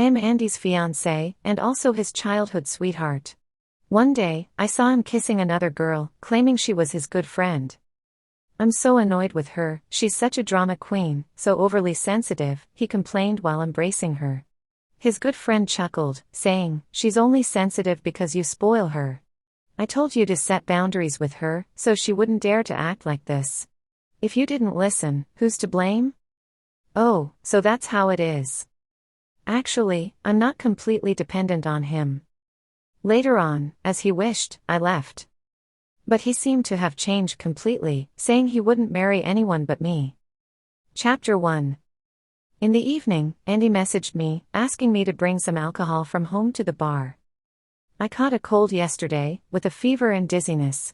am Andy's fiancée, and also his childhood sweetheart. One day, I saw him kissing another girl, claiming she was his good friend. I'm so annoyed with her, she's such a drama queen, so overly sensitive, he complained while embracing her. His good friend chuckled, saying, she's only sensitive because you spoil her. I told you to set boundaries with her, so she wouldn't dare to act like this. If you didn't listen, who's to blame? Oh, so that's how it is. Actually, I'm not completely dependent on him. Later on, as he wished, I left. But he seemed to have changed completely, saying he wouldn't marry anyone but me. Chapter 1. In the evening, Andy messaged me, asking me to bring some alcohol from home to the bar. I caught a cold yesterday, with a fever and dizziness.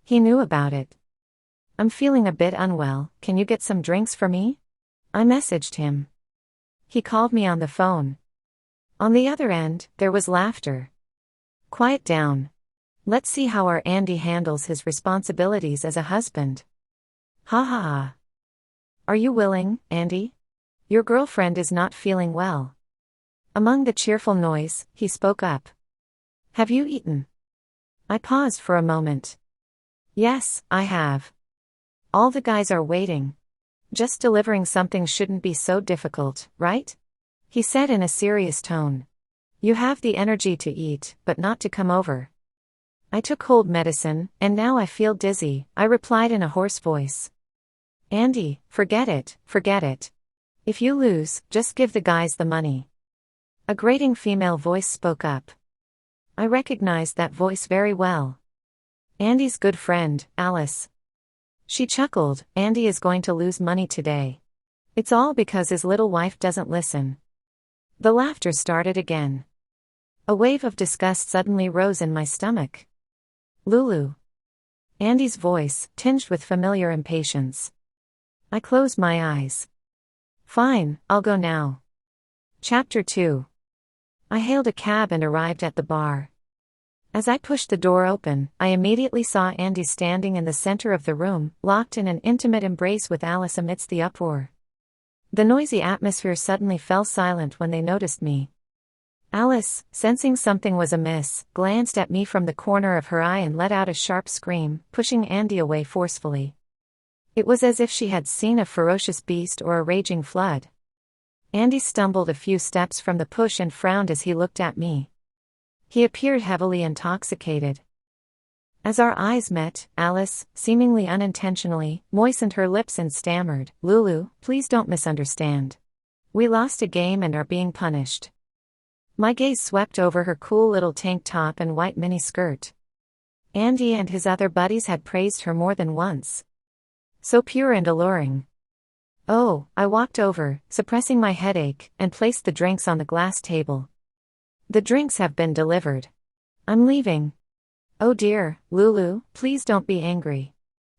He knew about it. I'm feeling a bit unwell, can you get some drinks for me? I messaged him. He called me on the phone. On the other end, there was laughter. Quiet down. Let's see how our Andy handles his responsibilities as a husband. Ha ha ha. Are you willing, Andy? Your girlfriend is not feeling well. Among the cheerful noise, he spoke up. Have you eaten? I paused for a moment. Yes, I have. All the guys are waiting. Just delivering something shouldn't be so difficult, right? He said in a serious tone. You have the energy to eat, but not to come over. I took cold medicine, and now I feel dizzy, I replied in a hoarse voice. Andy, forget it, forget it. If you lose, just give the guys the money. A grating female voice spoke up. I recognized that voice very well. Andy's good friend, Alice. She chuckled, Andy is going to lose money today. It's all because his little wife doesn't listen. The laughter started again. A wave of disgust suddenly rose in my stomach. Lulu. Andy's voice, tinged with familiar impatience. I closed my eyes. Fine, I'll go now. Chapter 2. I hailed a cab and arrived at the bar. As I pushed the door open, I immediately saw Andy standing in the center of the room, locked in an intimate embrace with Alice amidst the uproar. The noisy atmosphere suddenly fell silent when they noticed me. Alice, sensing something was amiss, glanced at me from the corner of her eye and let out a sharp scream, pushing Andy away forcefully. It was as if she had seen a ferocious beast or a raging flood. Andy stumbled a few steps from the push and frowned as he looked at me. He appeared heavily intoxicated. As our eyes met, Alice, seemingly unintentionally, moistened her lips and stammered, Lulu, please don't misunderstand. We lost a game and are being punished. My gaze swept over her cool little tank top and white mini-skirt. Andy and his other buddies had praised her more than once. So pure and alluring. Oh, I walked over, suppressing my headache, and placed the drinks on the glass table. The drinks have been delivered. I'm leaving. Oh dear, Lulu, please don't be angry.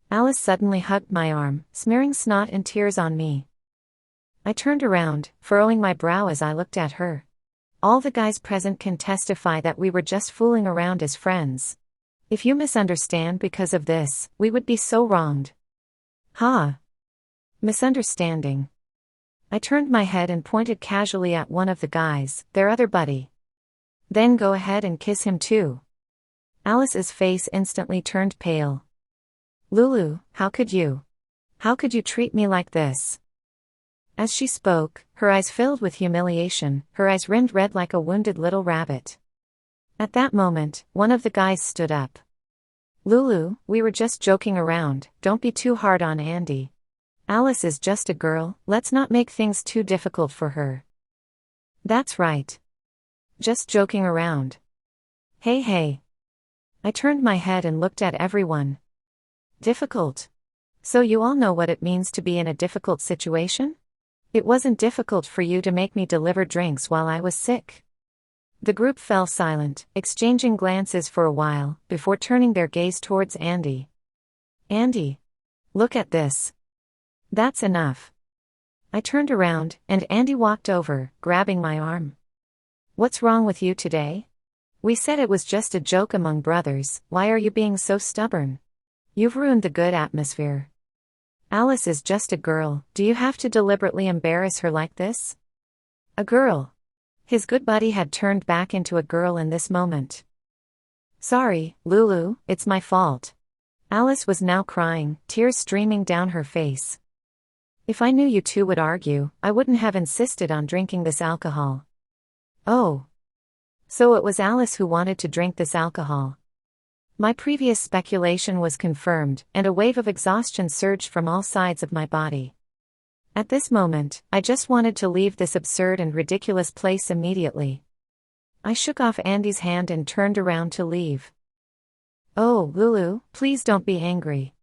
Alice suddenly hugged my arm, smearing snot and tears on me. I turned around, furrowing my brow as I looked at her. All the guys present can testify that we were just fooling around as friends. If you misunderstand because of this, we would be so wronged. Huh? Misunderstanding. I turned my head and pointed casually at one of the guys, their other buddy. Then go ahead and kiss him too. Alice's face instantly turned pale. Lulu, how could you? How could you treat me like this? As she spoke, her eyes filled with humiliation, her eyes rimmed red like a wounded little rabbit. At that moment, one of the guys stood up. Lulu, we were just joking around, don't be too hard on Andy. Alice is just a girl, let's not make things too difficult for her. That's right. Just joking around. Hey hey. I turned my head and looked at everyone. Difficult? So you all know what it means to be in a difficult situation? It wasn't difficult for you to make me deliver drinks while I was sick. The group fell silent, exchanging glances for a while, before turning their gaze towards Andy. Andy. Look at this. That's enough. I turned around, and Andy walked over, grabbing my arm. What's wrong with you today? We said it was just a joke among brothers, why are you being so stubborn? You've ruined the good atmosphere. Alice is just a girl, do you have to deliberately embarrass her like this? A girl. His good buddy had turned back into a girl in this moment. Sorry, Lulu, it's my fault. Alice was now crying, tears streaming down her face. If I knew you two would argue, I wouldn't have insisted on drinking this alcohol. Oh. So it was Alice who wanted to drink this alcohol. My previous speculation was confirmed, and a wave of exhaustion surged from all sides of my body. At this moment, I just wanted to leave this absurd and ridiculous place immediately. I shook off Andy's hand and turned around to leave. Oh, Lulu, please don't be angry.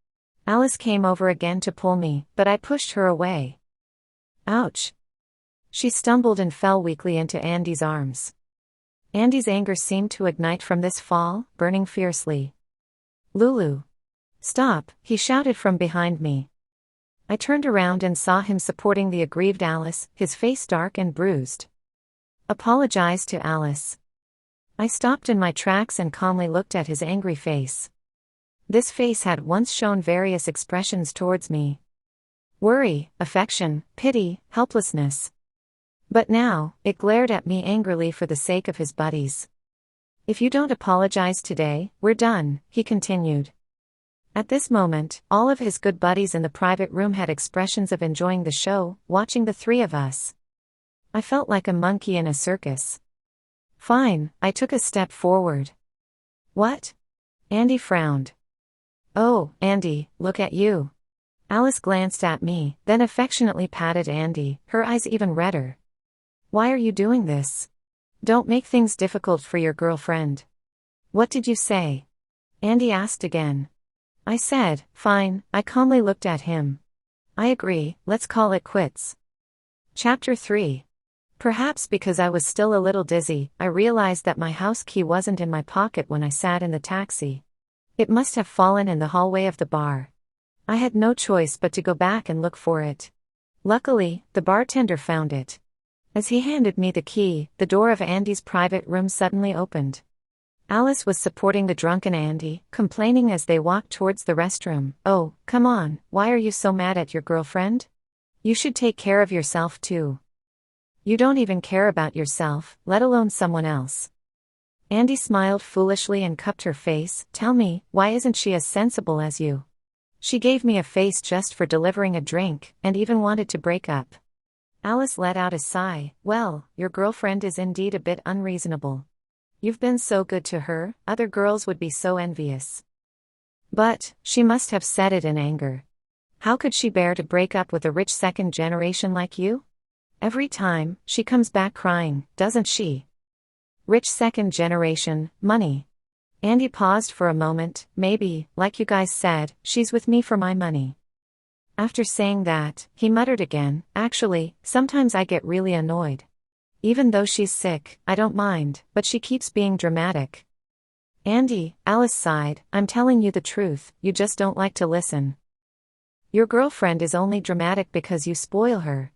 Alice came over again to pull me, but I pushed her away. Ouch. She stumbled and fell weakly into Andy's arms. Andy's anger seemed to ignite from this fall, burning fiercely. Lulu. Stop, he shouted from behind me. I turned around and saw him supporting the aggrieved Alice, his face dark and bruised. Apologize to Alice. I stopped in my tracks and calmly looked at his angry face. This face had once shown various expressions towards me. Worry, affection, pity, helplessness. But now, it glared at me angrily for the sake of his buddies. If you don't apologize today, we're done, he continued. At this moment, all of his good buddies in the private room had expressions of enjoying the show, watching the three of us. I felt like a monkey in a circus. Fine, I took a step forward. What? Andy frowned. Oh, Andy, look at you. Alice glanced at me, then affectionately patted Andy, her eyes even redder. Why are you doing this? Don't make things difficult for your girlfriend. What did you say? Andy asked again. I said, fine, I calmly looked at him. I agree, let's call it quits. Chapter 3. Perhaps because I was still a little dizzy, I realized that my house key wasn't in my pocket when I sat in the taxi. It must have fallen in the hallway of the bar. I had no choice but to go back and look for it. Luckily, the bartender found it. As he handed me the key, the door of Andy's private room suddenly opened. Alice was supporting the drunken Andy, complaining as they walked towards the restroom. Oh, come on, why are you so mad at your girlfriend? You should take care of yourself too. You don't even care about yourself, let alone someone else. Andy smiled foolishly and cupped her face. Tell me, why isn't she as sensible as you? She gave me a face just for delivering a drink, and even wanted to break up. Alice let out a sigh. Well, your girlfriend is indeed a bit unreasonable. You've been so good to her, other girls would be so envious. But, she must have said it in anger. How could she bear to break up with a rich second generation like you? Every time, she comes back crying, doesn't she? Rich second generation, money. Andy paused for a moment. Maybe, like you guys said, she's with me for my money. After saying that, he muttered again, actually, sometimes I get really annoyed. Even though she's sick, I don't mind, but she keeps being dramatic. Andy, Alice sighed, I'm telling you the truth, you just don't like to listen. Your girlfriend is only dramatic because you spoil her.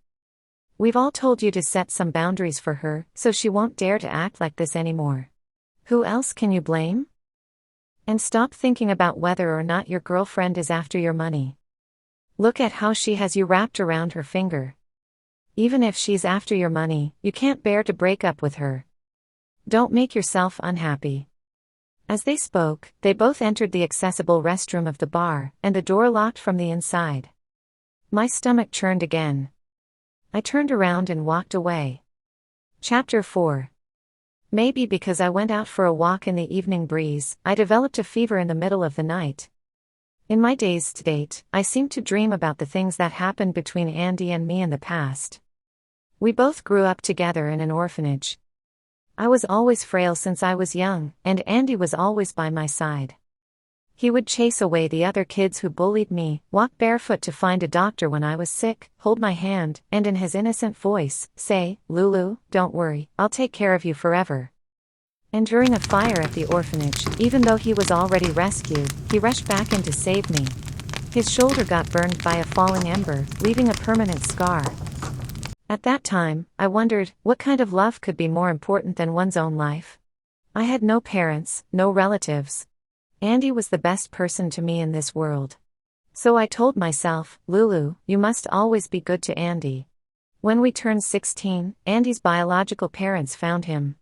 We've all told you to set some boundaries for her, so she won't dare to act like this anymore. Who else can you blame? And stop thinking about whether or not your girlfriend is after your money. Look at how she has you wrapped around her finger. Even if she's after your money, you can't bear to break up with her. Don't make yourself unhappy. As they spoke, they both entered the accessible restroom of the bar, and the door locked from the inside. My stomach churned again. I turned around and walked away. Chapter 4. Maybe because I went out for a walk in the evening breeze, I developed a fever in the middle of the night. In my dazed state, I seemed to dream about the things that happened between Andy and me in the past. We both grew up together in an orphanage. I was always frail since I was young, and Andy was always by my side. He would chase away the other kids who bullied me, walk barefoot to find a doctor when I was sick, hold my hand, and in his innocent voice, say, Lulu, don't worry, I'll take care of you forever. And during a fire at the orphanage, even though he was already rescued, he rushed back in to save me. His shoulder got burned by a falling ember, leaving a permanent scar. At that time, I wondered, what kind of love could be more important than one's own life? I had no parents, no relatives. Andy was the best person to me in this world. So I told myself, Lulu, you must always be good to Andy. When we turned 16, Andy's biological parents found him.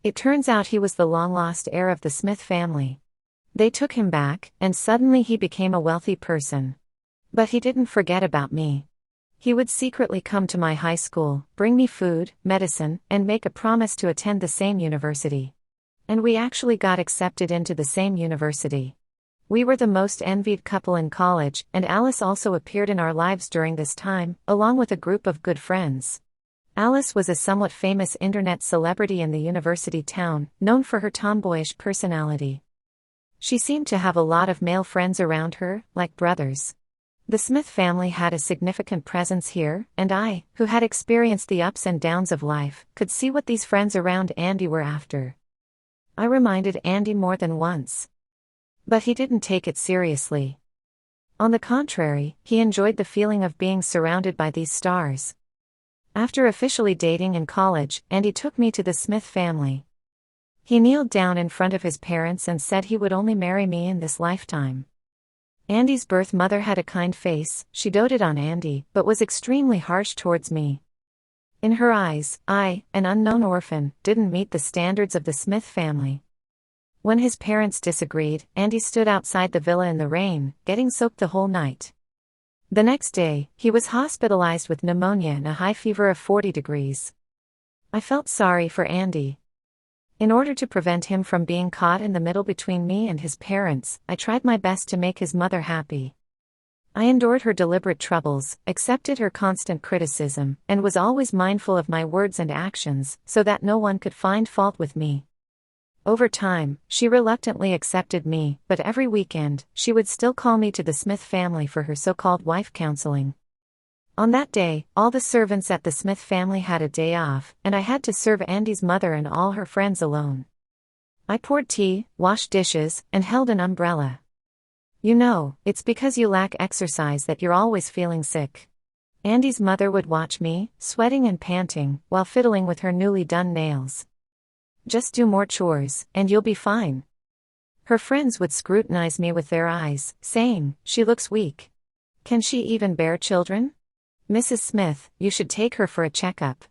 It turns out he was the long-lost heir of the Smith family. They took him back, and suddenly he became a wealthy person. But he didn't forget about me. He would secretly come to my high school, bring me food, medicine, and make a promise to attend the same university. And we actually got accepted into the same university. We were the most envied couple in college, and Alice also appeared in our lives during this time, along with a group of good friends. Alice was a somewhat famous internet celebrity in the university town, known for her tomboyish personality. She seemed to have a lot of male friends around her, like brothers. The Smith family had a significant presence here, and I, who had experienced the ups and downs of life, could see what these friends around Andy were after. I reminded Andy more than once. But he didn't take it seriously. On the contrary, he enjoyed the feeling of being surrounded by these stars. After officially dating in college, Andy took me to the Smith family. He kneeled down in front of his parents and said he would only marry me in this lifetime. Andy's birth mother had a kind face. She doted on Andy, but was extremely harsh towards me. In her eyes, I, an unknown orphan, didn't meet the standards of the Smith family. When his parents disagreed, Andy stood outside the villa in the rain, getting soaked the whole night. The next day, he was hospitalized with pneumonia and a high fever of 40 degrees. I felt sorry for Andy. In order to prevent him from being caught in the middle between me and his parents, I tried my best to make his mother happy. I endured her deliberate troubles, accepted her constant criticism, and was always mindful of my words and actions, so that no one could find fault with me. Over time, she reluctantly accepted me, but every weekend, she would still call me to the Smith family for her so-called wife counseling. On that day, all the servants at the Smith family had a day off, and I had to serve Andy's mother and all her friends alone. I poured tea, washed dishes, and held an umbrella. You know, it's because you lack exercise that you're always feeling sick. Andy's mother would watch me, sweating and panting, while fiddling with her newly done nails. Just do more chores, and you'll be fine. Her friends would scrutinize me with their eyes, saying, "She looks weak. Can she even bear children? Mrs. Smith, you should take her for a checkup.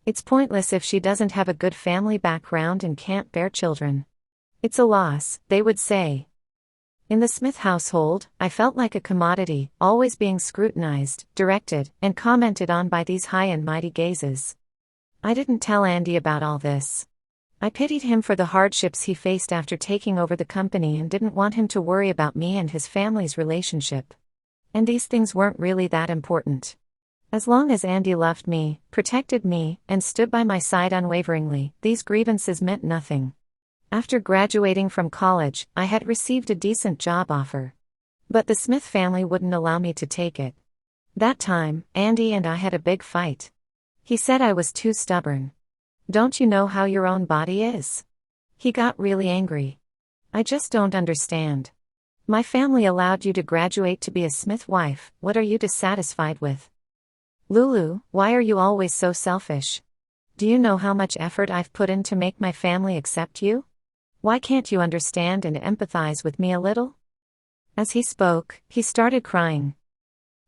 It's pointless if she doesn't have a good family background and can't bear children. It's a loss," they would say. In the Smith household, I felt like a commodity, always being scrutinized, directed, and commented on by these high and mighty gazes. I didn't tell Andy about all this. I pitied him for the hardships he faced after taking over the company and didn't want him to worry about me and his family's relationship. And these things weren't really that important. As long as Andy loved me, protected me, and stood by my side unwaveringly, these grievances meant nothing. After graduating from college, I had received a decent job offer. But the Smith family wouldn't allow me to take it. That time, Andy and I had a big fight. He said I was too stubborn. "Don't you know how your own body is?" He got really angry. "I just don't understand. My family allowed you to graduate to be a Smith wife, what are you dissatisfied with? Lulu, why are you always so selfish? Do you know how much effort I've put in to make my family accept you? Why can't you understand and empathize with me a little?" As he spoke, he started crying.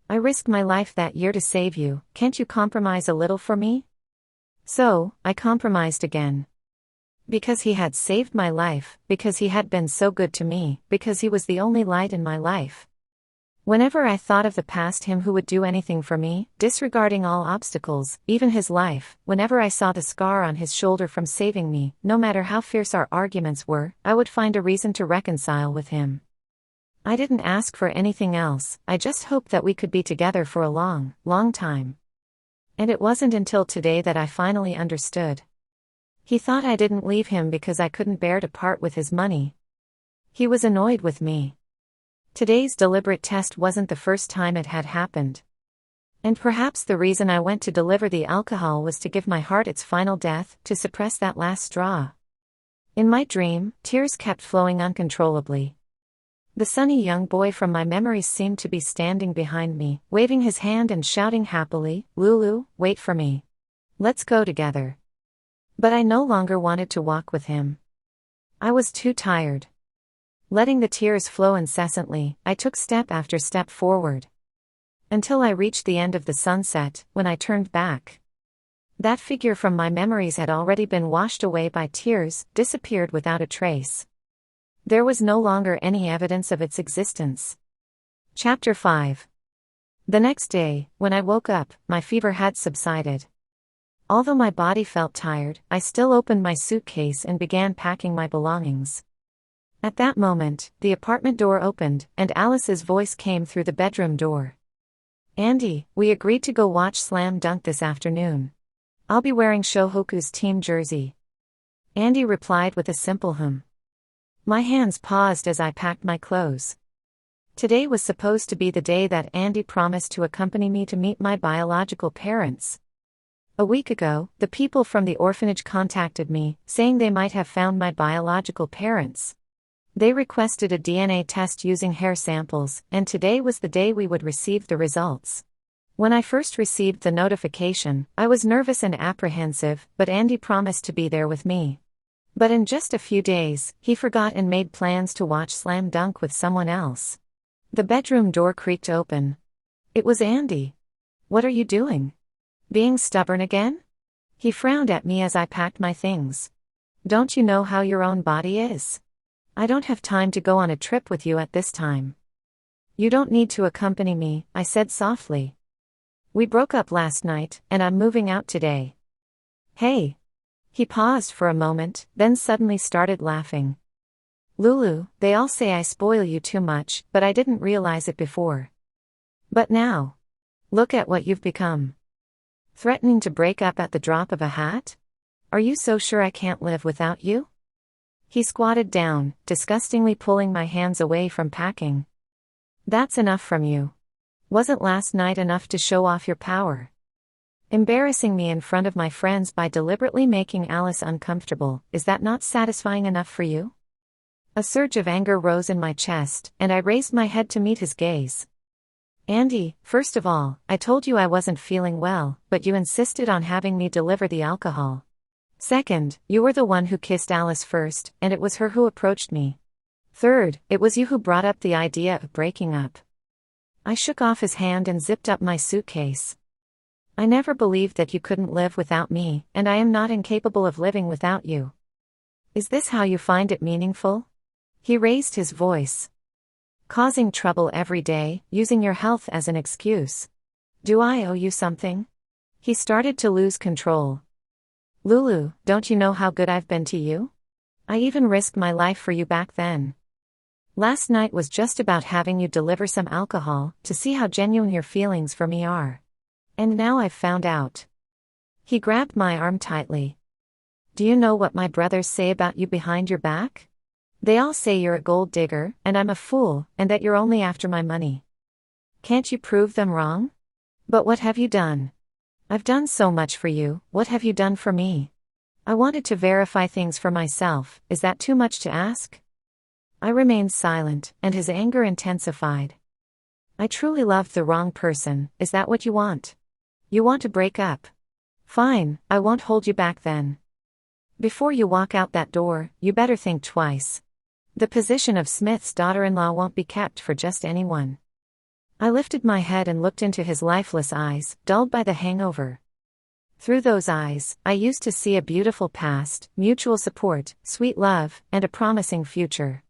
"I risked my life that year to save you, can't you compromise a little for me?" So, I compromised again. Because he had saved my life, because he had been so good to me, because he was the only light in my life. Whenever I thought of the past him who would do anything for me, disregarding all obstacles, even his life, whenever I saw the scar on his shoulder from saving me, no matter how fierce our arguments were, I would find a reason to reconcile with him. I didn't ask for anything else, I just hoped that we could be together for a long, long time. And it wasn't until today that I finally understood. He thought I didn't leave him because I couldn't bear to part with his money. He was annoyed with me. Today's deliberate test wasn't the first time it had happened. And perhaps the reason I went to deliver the alcohol was to give my heart its final death, to suppress that last straw. In my dream, tears kept flowing uncontrollably. The sunny young boy from my memories seemed to be standing behind me, waving his hand and shouting happily, "Lulu, wait for me. Let's go together." But I no longer wanted to walk with him. I was too tired. Letting the tears flow incessantly, I took step after step forward. Until I reached the end of the sunset, when I turned back. That figure from my memories had already been washed away by tears, disappeared without a trace. There was no longer any evidence of its existence. Chapter 5. The next day, when I woke up, my fever had subsided. Although my body felt tired, I still opened my suitcase and began packing my belongings. At that moment, the apartment door opened, and Alice's voice came through the bedroom door. "Andy, we agreed to go watch Slam Dunk this afternoon. I'll be wearing Shohoku's team jersey." Andy replied with a simple hum. My hands paused as I packed my clothes. Today was supposed to be the day that Andy promised to accompany me to meet my biological parents. A week ago, the people from the orphanage contacted me, saying they might have found my biological parents. They requested a DNA test using hair samples, and today was the day we would receive the results. When I first received the notification, I was nervous and apprehensive, but Andy promised to be there with me. But in just a few days, he forgot and made plans to watch Slam Dunk with someone else. The bedroom door creaked open. It was Andy. "What are you doing? Being stubborn again?" He frowned at me as I packed my things. "Don't you know how your own body is? I don't have time to go on a trip with you at this time." "You don't need to accompany me," I said softly. "We broke up last night, and I'm moving out today." "Hey." He paused for a moment, then suddenly started laughing. "Lulu, they all say I spoil you too much, but I didn't realize it before. But now, look at what you've become. Threatening to break up at the drop of a hat? Are you so sure I can't live without you?" He squatted down, disgustingly pulling my hands away from packing. "That's enough from you. Wasn't last night enough to show off your power? Embarrassing me in front of my friends by deliberately making Alice uncomfortable, is that not satisfying enough for you?" A surge of anger rose in my chest, and I raised my head to meet his gaze. "Andy, first of all, I told you I wasn't feeling well, but you insisted on having me deliver the alcohol. Second, you were the one who kissed Alice first, and it was her who approached me. Third, it was you who brought up the idea of breaking up." I shook off his hand and zipped up my suitcase. "I never believed that you couldn't live without me, and I am not incapable of living without you. Is this how you find it meaningful?" He raised his voice. "Causing trouble every day, using your health as an excuse. Do I owe you something?" He started to lose control. "Lulu, don't you know how good I've been to you? I even risked my life for you back then. Last night was just about having you deliver some alcohol, to see how genuine your feelings for me are. And now I've found out." He grabbed my arm tightly. "Do you know what my brothers say about you behind your back? They all say you're a gold digger, and I'm a fool, and that you're only after my money. Can't you prove them wrong? But what have you done? I've done so much for you, what have you done for me? I wanted to verify things for myself, is that too much to ask?" I remained silent, and his anger intensified. "I truly loved the wrong person, is that what you want? You want to break up? Fine, I won't hold you back then. Before you walk out that door, you better think twice. The position of Smith's daughter-in-law won't be kept for just anyone." I lifted my head and looked into his lifeless eyes, dulled by the hangover. Through those eyes, I used to see a beautiful past, mutual support, sweet love, and a promising future.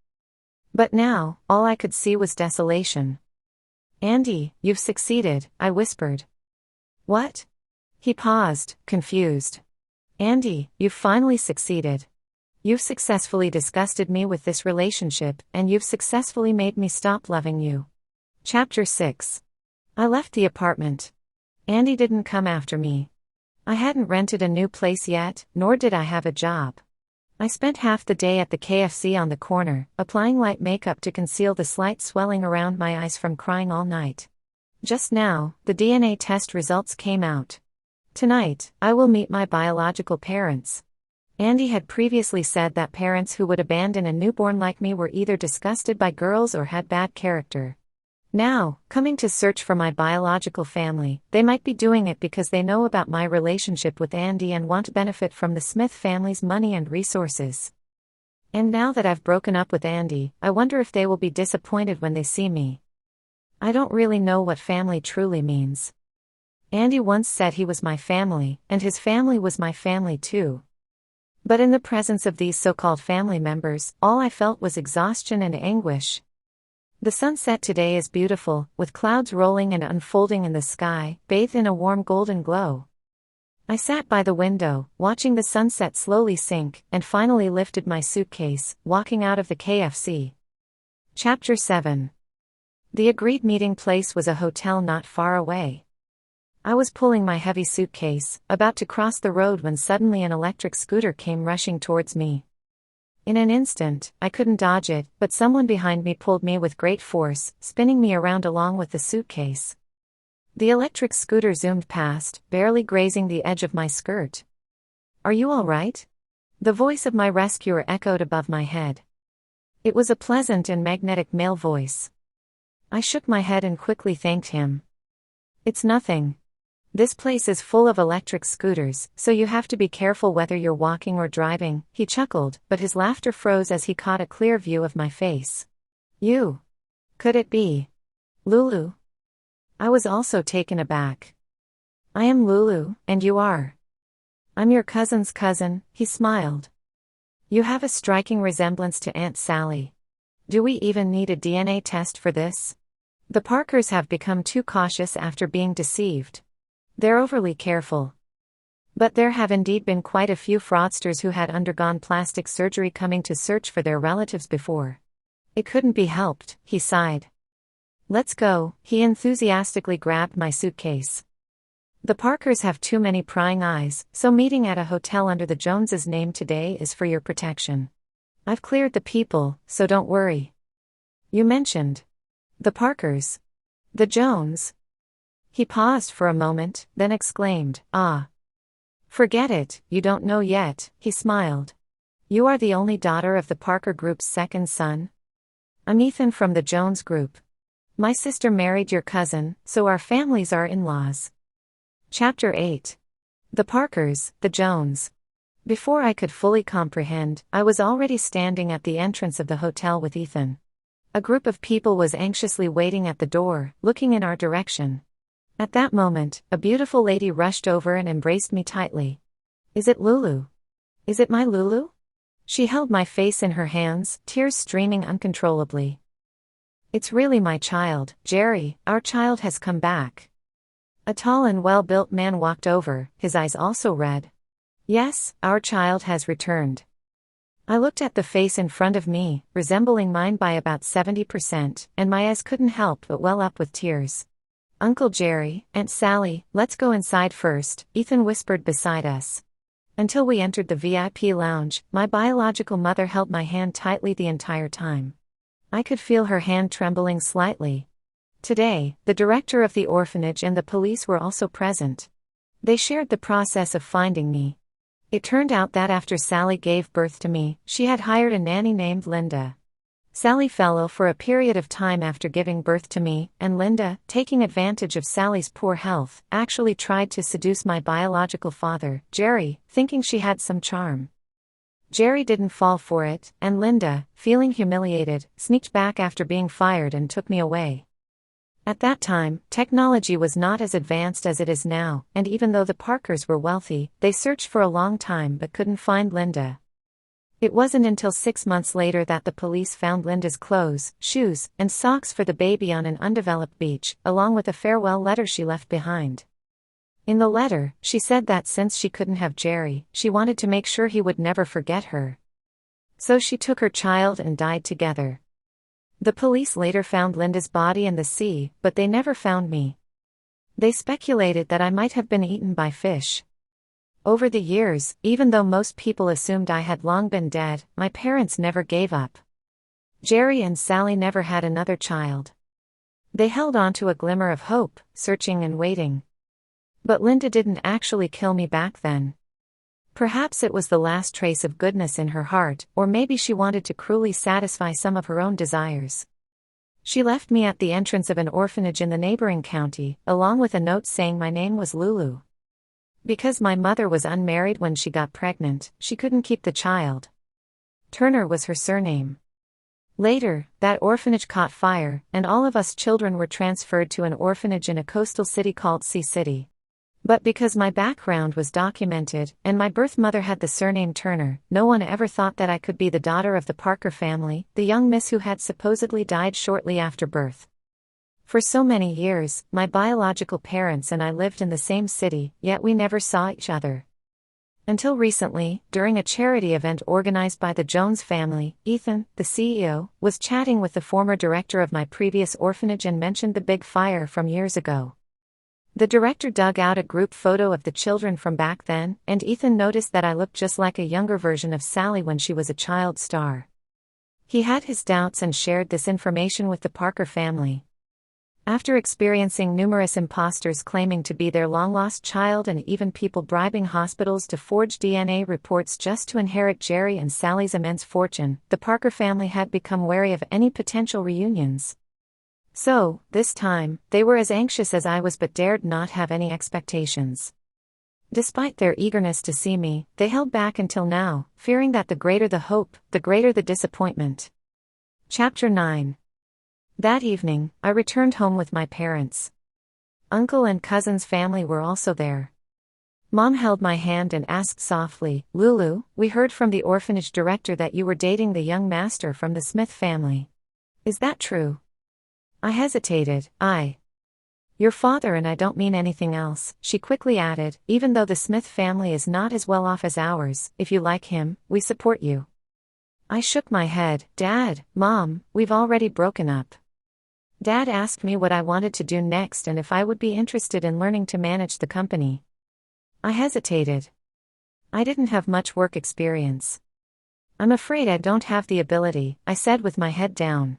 But now, all I could see was desolation. "Andy, you've succeeded," I whispered. "What?" He paused, confused. "Andy, you've finally succeeded. You've successfully disgusted me with this relationship, and you've successfully made me stop loving you." Chapter 6. I left the apartment. Andy didn't come after me. I hadn't rented a new place yet, nor did I have a job. I spent half the day at the KFC on the corner, applying light makeup to conceal the slight swelling around my eyes from crying all night. Just now, the DNA test results came out. Tonight, I will meet my biological parents. Andy had previously said that parents who would abandon a newborn like me were either disgusted by girls or had bad character. Now, coming to search for my biological family, they might be doing it because they know about my relationship with Andy and want to benefit from the Smith family's money and resources. And now that I've broken up with Andy, I wonder if they will be disappointed when they see me. I don't really know what family truly means. Andy once said he was my family, and his family was my family too. But in the presence of these so-called family members, all I felt was exhaustion and anguish. The sunset today is beautiful, with clouds rolling and unfolding in the sky, bathed in a warm golden glow. I sat by the window, watching the sunset slowly sink, and finally lifted my suitcase, walking out of the KFC. Chapter 7. The agreed meeting place was a hotel not far away. I was pulling my heavy suitcase, about to cross the road when suddenly an electric scooter came rushing towards me. In an instant, I couldn't dodge it, but someone behind me pulled me with great force, spinning me around along with the suitcase. The electric scooter zoomed past, barely grazing the edge of my skirt. "Are you all right?" The voice of my rescuer echoed above my head. It was a pleasant and magnetic male voice. I shook my head and quickly thanked him. "It's nothing. This place is full of electric scooters, so you have to be careful whether you're walking or driving," he chuckled, but his laughter froze as he caught a clear view of my face. "You? Could it be Lulu?" I was also taken aback. "I am Lulu, and you are?" "I'm your cousin's cousin," he smiled. "You have a striking resemblance to Aunt Sally. Do we even need a DNA test for this? The Parkers have become too cautious after being deceived. They're overly careful. But there have indeed been quite a few fraudsters who had undergone plastic surgery coming to search for their relatives before. It couldn't be helped," he sighed. "Let's go," he enthusiastically grabbed my suitcase. "The Parkers have too many prying eyes, so meeting at a hotel under the Joneses' name today is for your protection. I've cleared the people, so don't worry." "You mentioned the Parkers. The Jones?" He paused for a moment, then exclaimed, "Ah. Forget it, you don't know yet," he smiled. "You are the only daughter of the Parker Group's second son?" "I'm Ethan from the Jones Group. My sister married your cousin, so our families are in-laws." Chapter 8. The Parkers, the Jones. Before I could fully comprehend, I was already standing at the entrance of the hotel with Ethan. A group of people was anxiously waiting at the door, looking in our direction. At that moment, a beautiful lady rushed over and embraced me tightly. "Is it Lulu? Is it my Lulu?" She held my face in her hands, tears streaming uncontrollably. "It's really my child, Jerry. Our child has come back." A tall and well-built man walked over, his eyes also red. "Yes, our child has returned." I looked at the face in front of me, resembling mine by about 70%, and my eyes couldn't help but well up with tears. "Uncle Jerry, Aunt Sally, let's go inside first," Ethan whispered beside us. Until we entered the VIP lounge, my biological mother held my hand tightly the entire time. I could feel her hand trembling slightly. Today, the director of the orphanage and the police were also present. They shared the process of finding me. It turned out that after Sally gave birth to me, she had hired a nanny named Linda. Sally fell ill for a period of time after giving birth to me, and Linda, taking advantage of Sally's poor health, actually tried to seduce my biological father, Jerry, thinking she had some charm. Jerry didn't fall for it, and Linda, feeling humiliated, sneaked back after being fired and took me away. At that time, technology was not as advanced as it is now, and even though the Parkers were wealthy, they searched for a long time but couldn't find Linda. It wasn't until 6 months later that the police found Linda's clothes, shoes, and socks for the baby on an undeveloped beach, along with a farewell letter she left behind. In the letter, she said that since she couldn't have Jerry, she wanted to make sure he would never forget her. So she took her child and died together. The police later found Linda's body in the sea, but they never found me. They speculated that I might have been eaten by fish. Over the years, even though most people assumed I had long been dead, my parents never gave up. Jerry and Sally never had another child. They held on to a glimmer of hope, searching and waiting. But Linda didn't actually kill me back then. Perhaps it was the last trace of goodness in her heart, or maybe she wanted to cruelly satisfy some of her own desires. She left me at the entrance of an orphanage in the neighboring county, along with a note saying my name was Lulu. Because my mother was unmarried when she got pregnant, she couldn't keep the child. Turner was her surname. Later, that orphanage caught fire, and all of us children were transferred to an orphanage in a coastal city called Sea City. But because my background was documented, and my birth mother had the surname Turner, no one ever thought that I could be the daughter of the Parker family, the young miss who had supposedly died shortly after birth. For so many years, my biological parents and I lived in the same city, yet we never saw each other. Until recently, during a charity event organized by the Jones family, Ethan, the CEO, was chatting with the former director of my previous orphanage and mentioned the big fire from years ago. The director dug out a group photo of the children from back then, and Ethan noticed that I looked just like a younger version of Sally when she was a child star. He had his doubts and shared this information with the Parker family. After experiencing numerous imposters claiming to be their long-lost child and even people bribing hospitals to forge DNA reports just to inherit Jerry and Sally's immense fortune, the Parker family had become wary of any potential reunions. So, this time, they were as anxious as I was but dared not have any expectations. Despite their eagerness to see me, they held back until now, fearing that the greater the hope, the greater the disappointment. Chapter 9. That evening, I returned home with my parents. Uncle and cousin's family were also there. Mom held my hand and asked softly, "Lulu, we heard from the orphanage director that you were dating the young master from the Smith family. Is that true?" I hesitated. Your father and I don't mean anything else," she quickly added, "even though the Smith family is not as well off as ours, if you like him, we support you." I shook my head. "Dad, Mom, we've already broken up." Dad asked me what I wanted to do next and if I would be interested in learning to manage the company. I hesitated. I didn't have much work experience. "I'm afraid I don't have the ability," I said with my head down.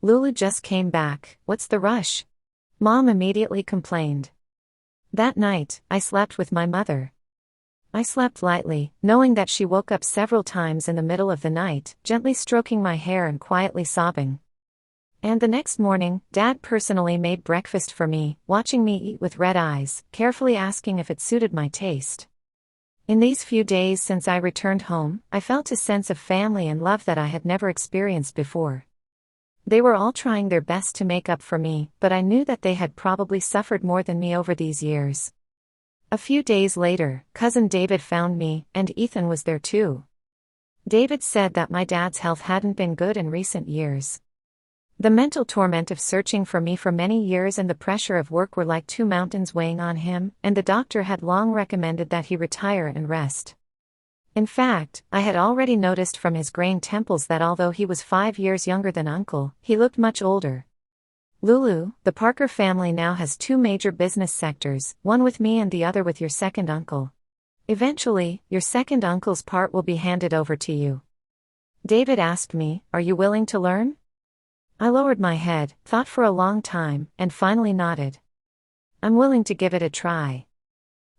"Lulu just came back, what's the rush?" Mom immediately complained. That night, I slept with my mother. I slept lightly, knowing that she woke up several times in the middle of the night, gently stroking my hair and quietly sobbing. And the next morning, Dad personally made breakfast for me, watching me eat with red eyes, carefully asking if it suited my taste. In these few days since I returned home, I felt a sense of family and love that I had never experienced before. They were all trying their best to make up for me, but I knew that they had probably suffered more than me over these years. A few days later, cousin David found me, and Ethan was there too. David said that my dad's health hadn't been good in recent years. The mental torment of searching for me for many years and the pressure of work were like two mountains weighing on him, and the doctor had long recommended that he retire and rest. In fact, I had already noticed from his grained temples that although he was 5 years younger than Uncle, he looked much older. "Lulu, the Parker family now has 2 major business sectors, one with me and the other with your second uncle. Eventually, your second uncle's part will be handed over to you." David asked me, "Are you willing to learn?" I lowered my head, thought for a long time, and finally nodded. "I'm willing to give it a try."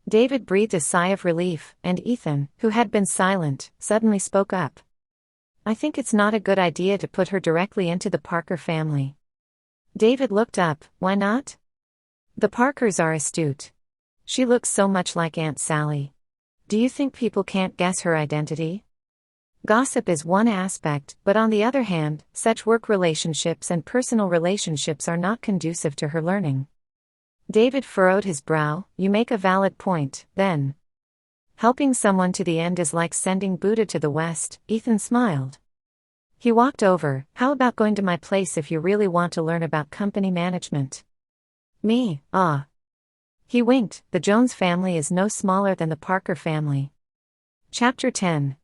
David breathed a sigh of relief, and Ethan, who had been silent, suddenly spoke up. "I think it's not a good idea to put her directly into the Parker family." David looked up. "Why not?" "The Parkers are astute. She looks so much like Aunt Sally. Do you think people can't guess her identity? Gossip is one aspect, but on the other hand, such work relationships and personal relationships are not conducive to her learning." David furrowed his brow. "You make a valid point, then. Helping someone to the end is like sending Buddha to the West." Ethan smiled. He walked over. "How about going to my place if you really want to learn about company management?" "Me, ah." He winked. "The Jones family is no smaller than the Parker family." Chapter 10.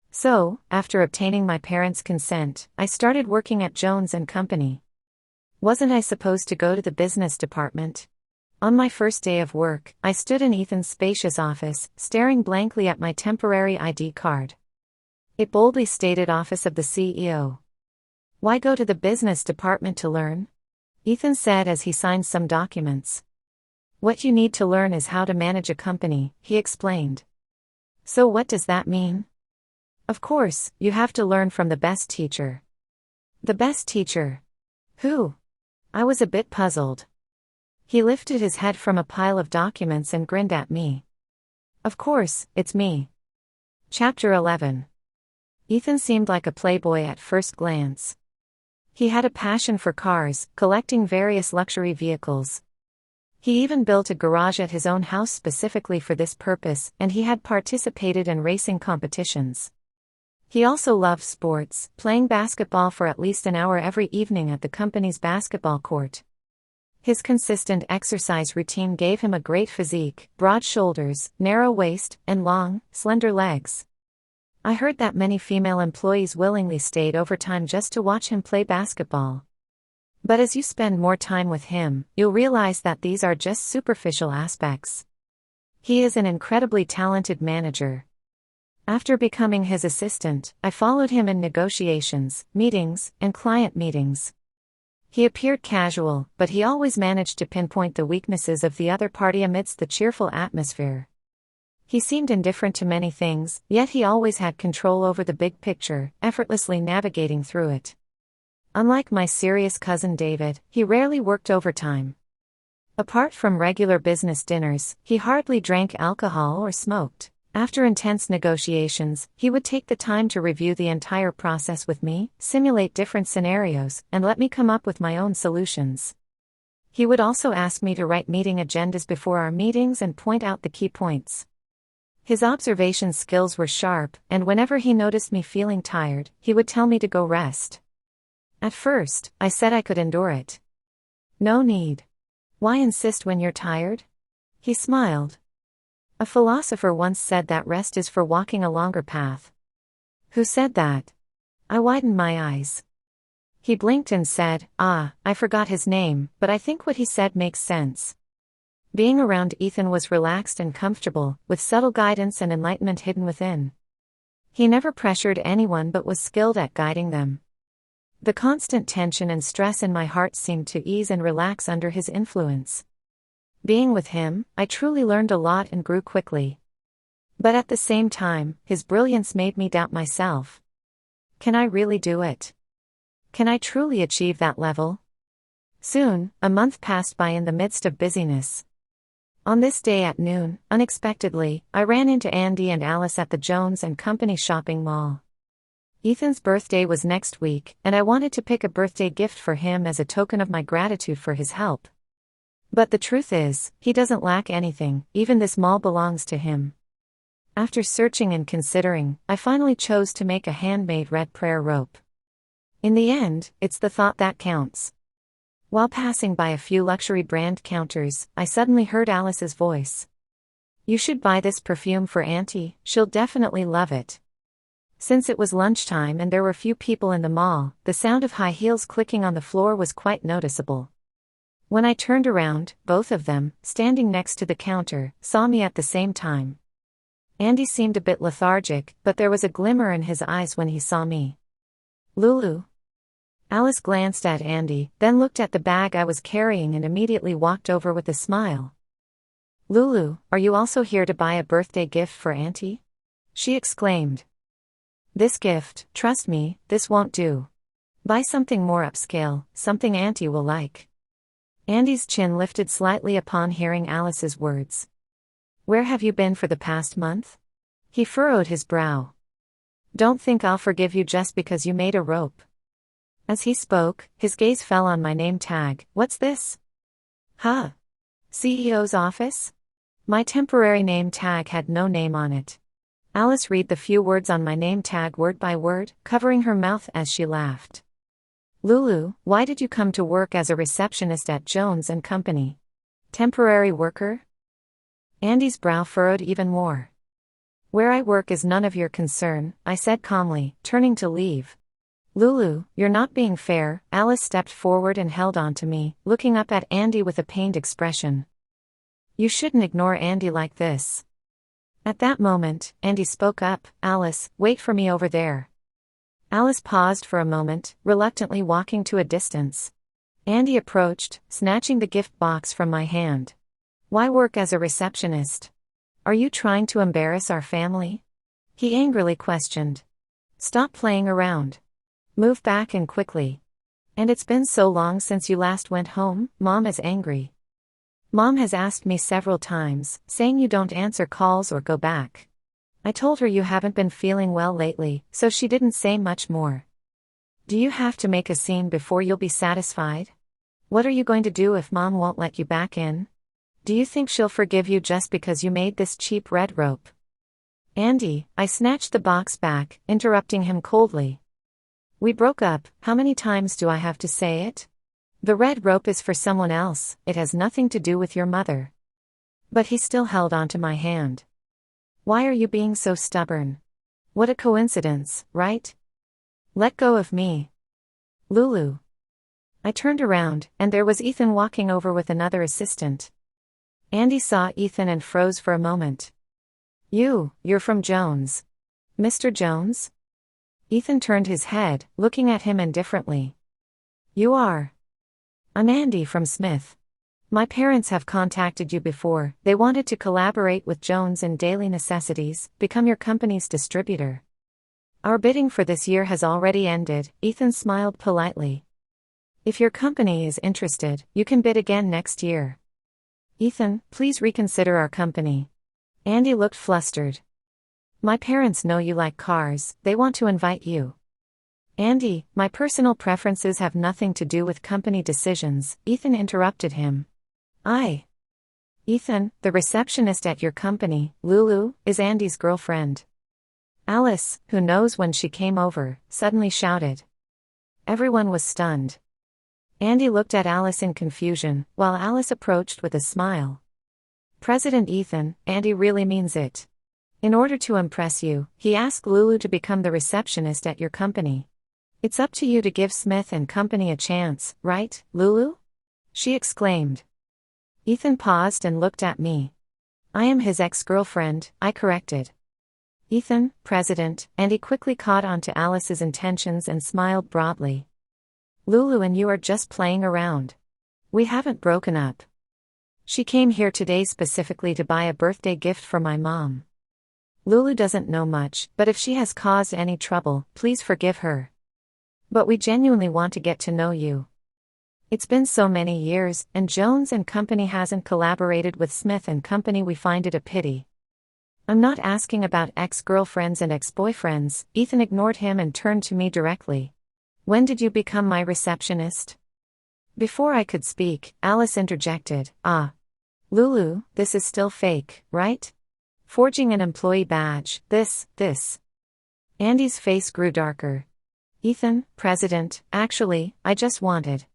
So, after obtaining my parents' consent, I started working at Jones & Company. Wasn't I supposed to go to the business department? On my first day of work, I stood in Ethan's spacious office, staring blankly at my temporary ID card. It boldly stated Office of the CEO. "Why go to the business department to learn?" Ethan said as he signed some documents. "What you need to learn is how to manage a company," he explained. "So what does that mean?" "Of course, you have to learn from the best teacher." "The best teacher? Who?" I was a bit puzzled. He lifted his head from a pile of documents and grinned at me. "Of course, it's me." Chapter 11. Ethan seemed like a playboy at first glance. He had a passion for cars, collecting various luxury vehicles. He even built a garage at his own house specifically for this purpose, and he had participated in racing competitions. He also loved sports, playing basketball for at least an hour every evening at the company's basketball court. His consistent exercise routine gave him a great physique, broad shoulders, narrow waist, and long, slender legs. I heard that many female employees willingly stayed overtime just to watch him play basketball. But as you spend more time with him, you'll realize that these are just superficial aspects. He is an incredibly talented manager. After becoming his assistant, I followed him in negotiations, meetings, and client meetings. He appeared casual, but he always managed to pinpoint the weaknesses of the other party amidst the cheerful atmosphere. He seemed indifferent to many things, yet he always had control over the big picture, effortlessly navigating through it. Unlike my serious cousin David, he rarely worked overtime. Apart from regular business dinners, he hardly drank alcohol or smoked. After intense negotiations, he would take the time to review the entire process with me, simulate different scenarios, and let me come up with my own solutions. He would also ask me to write meeting agendas before our meetings and point out the key points. His observation skills were sharp, and whenever he noticed me feeling tired, he would tell me to go rest. At first, I said I could endure it. No need. Why insist when you're tired? He smiled. A philosopher once said that rest is for walking a longer path. Who said that? I widened my eyes. He blinked and said, I forgot his name, but I think what he said makes sense. Being around Ethan was relaxed and comfortable, with subtle guidance and enlightenment hidden within. He never pressured anyone but was skilled at guiding them. The constant tension and stress in my heart seemed to ease and relax under his influence. Being with him, I truly learned a lot and grew quickly. But at the same time, his brilliance made me doubt myself. Can I really do it? Can I truly achieve that level? Soon, a month passed by in the midst of busyness. On this day at noon, unexpectedly, I ran into Andy and Alice at the Jones & Company shopping mall. Ethan's birthday was next week, and I wanted to pick a birthday gift for him as a token of my gratitude for his help. But the truth is, he doesn't lack anything, even this mall belongs to him. After searching and considering, I finally chose to make a handmade red prayer rope. In the end, it's the thought that counts. While passing by a few luxury brand counters, I suddenly heard Alice's voice. You should buy this perfume for Auntie, she'll definitely love it. Since it was lunchtime and there were few people in the mall, the sound of high heels clicking on the floor was quite noticeable. When I turned around, both of them, standing next to the counter, saw me at the same time. Andy seemed a bit lethargic, but there was a glimmer in his eyes when he saw me. Lulu. Alice glanced at Andy, then looked at the bag I was carrying and immediately walked over with a smile. Lulu, are you also here to buy a birthday gift for Auntie? She exclaimed. This gift, trust me, this won't do. Buy something more upscale, something Auntie will like. Andy's chin lifted slightly upon hearing Alice's words. Where have you been for the past month? He furrowed his brow. Don't think I'll forgive you just because you made a rope. As he spoke, his gaze fell on my name tag. What's this? Huh? CEO's office? My temporary name tag had no name on it. Alice read the few words on my name tag word by word, covering her mouth as she laughed. Lulu, why did you come to work as a receptionist at Jones & Company? Temporary worker? Andy's brow furrowed even more. Where I work is none of your concern, I said calmly, turning to leave. Lulu, you're not being fair. Alice stepped forward and held on to me, looking up at Andy with a pained expression. You shouldn't ignore Andy like this. At that moment, Andy spoke up. Alice, wait for me over there. Alice paused for a moment, reluctantly walking to a distance. Andy approached, snatching the gift box from my hand. Why work as a receptionist? Are you trying to embarrass our family? He angrily questioned. Stop playing around. Move back and quickly. And it's been so long since you last went home, Mom is angry. Mom has asked me several times, saying you don't answer calls or go back. I told her you haven't been feeling well lately, so she didn't say much more. Do you have to make a scene before you'll be satisfied? What are you going to do if Mom won't let you back in? Do you think she'll forgive you just because you made this cheap red rope? Andy, I snatched the box back, interrupting him coldly. We broke up, how many times do I have to say it? The red rope is for someone else, it has nothing to do with your mother. But he still held onto my hand. Why are you being so stubborn? What a coincidence, right? Let go of me. Lulu. I turned around, and there was Ethan walking over with another assistant. Andy saw Ethan and froze for a moment. You're from Jones. Mr. Jones? Ethan turned his head, looking at him indifferently. You are. I'm Andy from Smith. My parents have contacted you before, they wanted to collaborate with Jones in daily necessities, become your company's distributor. Our bidding for this year has already ended, Ethan smiled politely. If your company is interested, you can bid again next year. Ethan, please reconsider our company. Andy looked flustered. My parents know you like cars, they want to invite you. Andy, my personal preferences have nothing to do with company decisions, Ethan interrupted him. Ethan, the receptionist at your company, Lulu, is Andy's girlfriend. Alice, who knows when she came over, suddenly shouted. Everyone was stunned. Andy looked at Alice in confusion, while Alice approached with a smile. President Ethan, Andy really means it. In order to impress you, he asked Lulu to become the receptionist at your company. It's up to you to give Smith and Company a chance, right, Lulu? She exclaimed. Ethan paused and looked at me. I am his ex-girlfriend, I corrected. Ethan, President, and he quickly caught on to Alice's intentions and smiled broadly. Lulu and you are just playing around. We haven't broken up. She came here today specifically to buy a birthday gift for my mom. Lulu doesn't know much, but if she has caused any trouble, please forgive her. But we genuinely want to get to know you. It's been so many years, and Jones and Company hasn't collaborated with Smith and Company. We find it a pity. I'm not asking about ex-girlfriends and ex-boyfriends, Ethan ignored him and turned to me directly. When did you become my receptionist? Before I could speak, Alice interjected, Lulu, this is still fake, right? Forging an employee badge, this. Andy's face grew darker. Ethan, President, actually, I just wanted.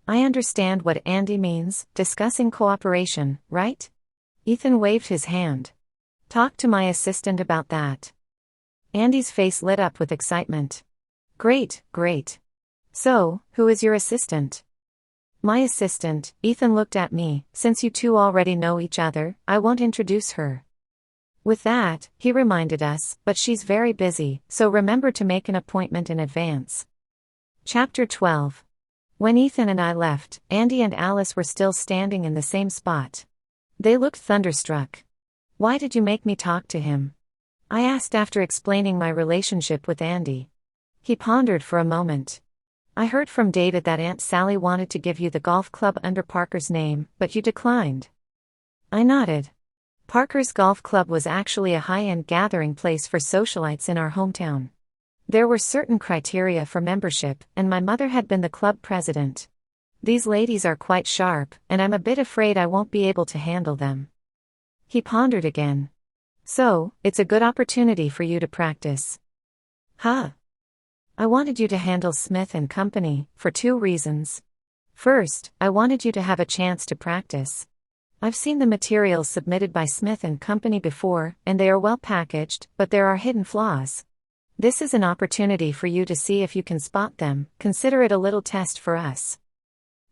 I understand what Andy means, discussing cooperation, right? Ethan waved his hand. Talk to my assistant about that. Andy's face lit up with excitement. Great. So, who is your assistant? My assistant, Ethan looked at me, since you two already know each other, I won't introduce her. With that, he reminded us, but she's very busy, so remember to make an appointment in advance. Chapter 12. When Ethan and I left, Andy and Alice were still standing in the same spot. They looked thunderstruck. Why did you make me talk to him? I asked after explaining my relationship with Andy. He pondered for a moment. I heard from David that Aunt Sally wanted to give you the golf club under Parker's name, but you declined. I nodded. Parker's golf club was actually a high-end gathering place for socialites in our hometown. There were certain criteria for membership, and my mother had been the club president. These ladies are quite sharp, and I'm a bit afraid I won't be able to handle them. He pondered again. So, it's a good opportunity for you to practice. I wanted you to handle Smith and Company, for 2 reasons. First, I wanted you to have a chance to practice. I've seen the materials submitted by Smith and Company before, and they are well packaged, but there are hidden flaws. This is an opportunity for you to see if you can spot them. Consider it a little test for us.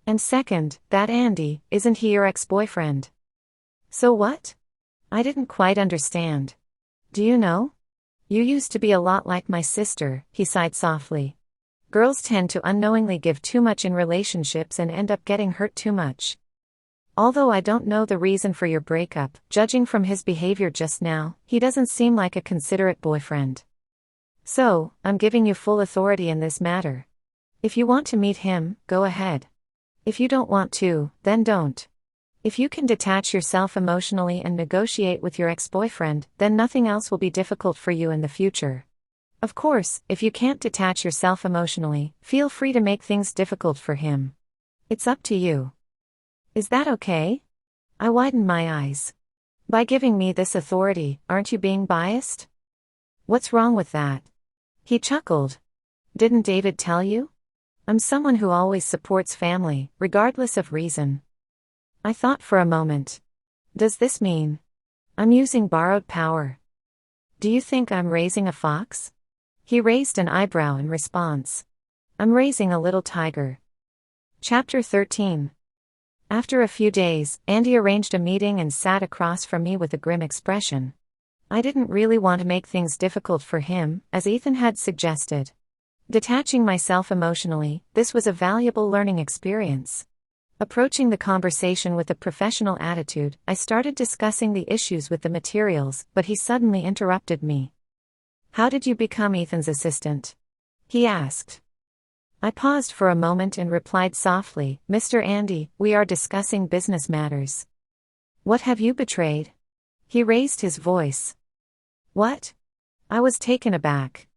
And second, that Andy, isn't he your ex-boyfriend? So what? I didn't quite understand. Do you know? You used to be a lot like my sister, he sighed softly. Girls tend to unknowingly give too much in relationships and end up getting hurt too much. Although I don't know the reason for your breakup, judging from his behavior just now, he doesn't seem like a considerate boyfriend. So, I'm giving you full authority in this matter. If you want to meet him, go ahead. If you don't want to, then don't. If you can detach yourself emotionally and negotiate with your ex-boyfriend, then nothing else will be difficult for you in the future. Of course, if you can't detach yourself emotionally, feel free to make things difficult for him. It's up to you. Is that okay? I widened my eyes. By giving me this authority, aren't you being biased? What's wrong with that? He chuckled. Didn't David tell you? I'm someone who always supports family, regardless of reason. I thought for a moment. Does this mean I'm using borrowed power? Do you think I'm raising a fox? He raised an eyebrow in response. I'm raising a little tiger. Chapter 13. After a few days, Andy arranged a meeting and sat across from me with a grim expression. I didn't really want to make things difficult for him, as Ethan had suggested. Detaching myself emotionally, this was a valuable learning experience. Approaching the conversation with a professional attitude, I started discussing the issues with the materials, but he suddenly interrupted me. How did you become Ethan's assistant? He asked. I paused for a moment and replied softly, Mr. Andy, we are discussing business matters. What have you betrayed? He raised his voice. What? I was taken aback.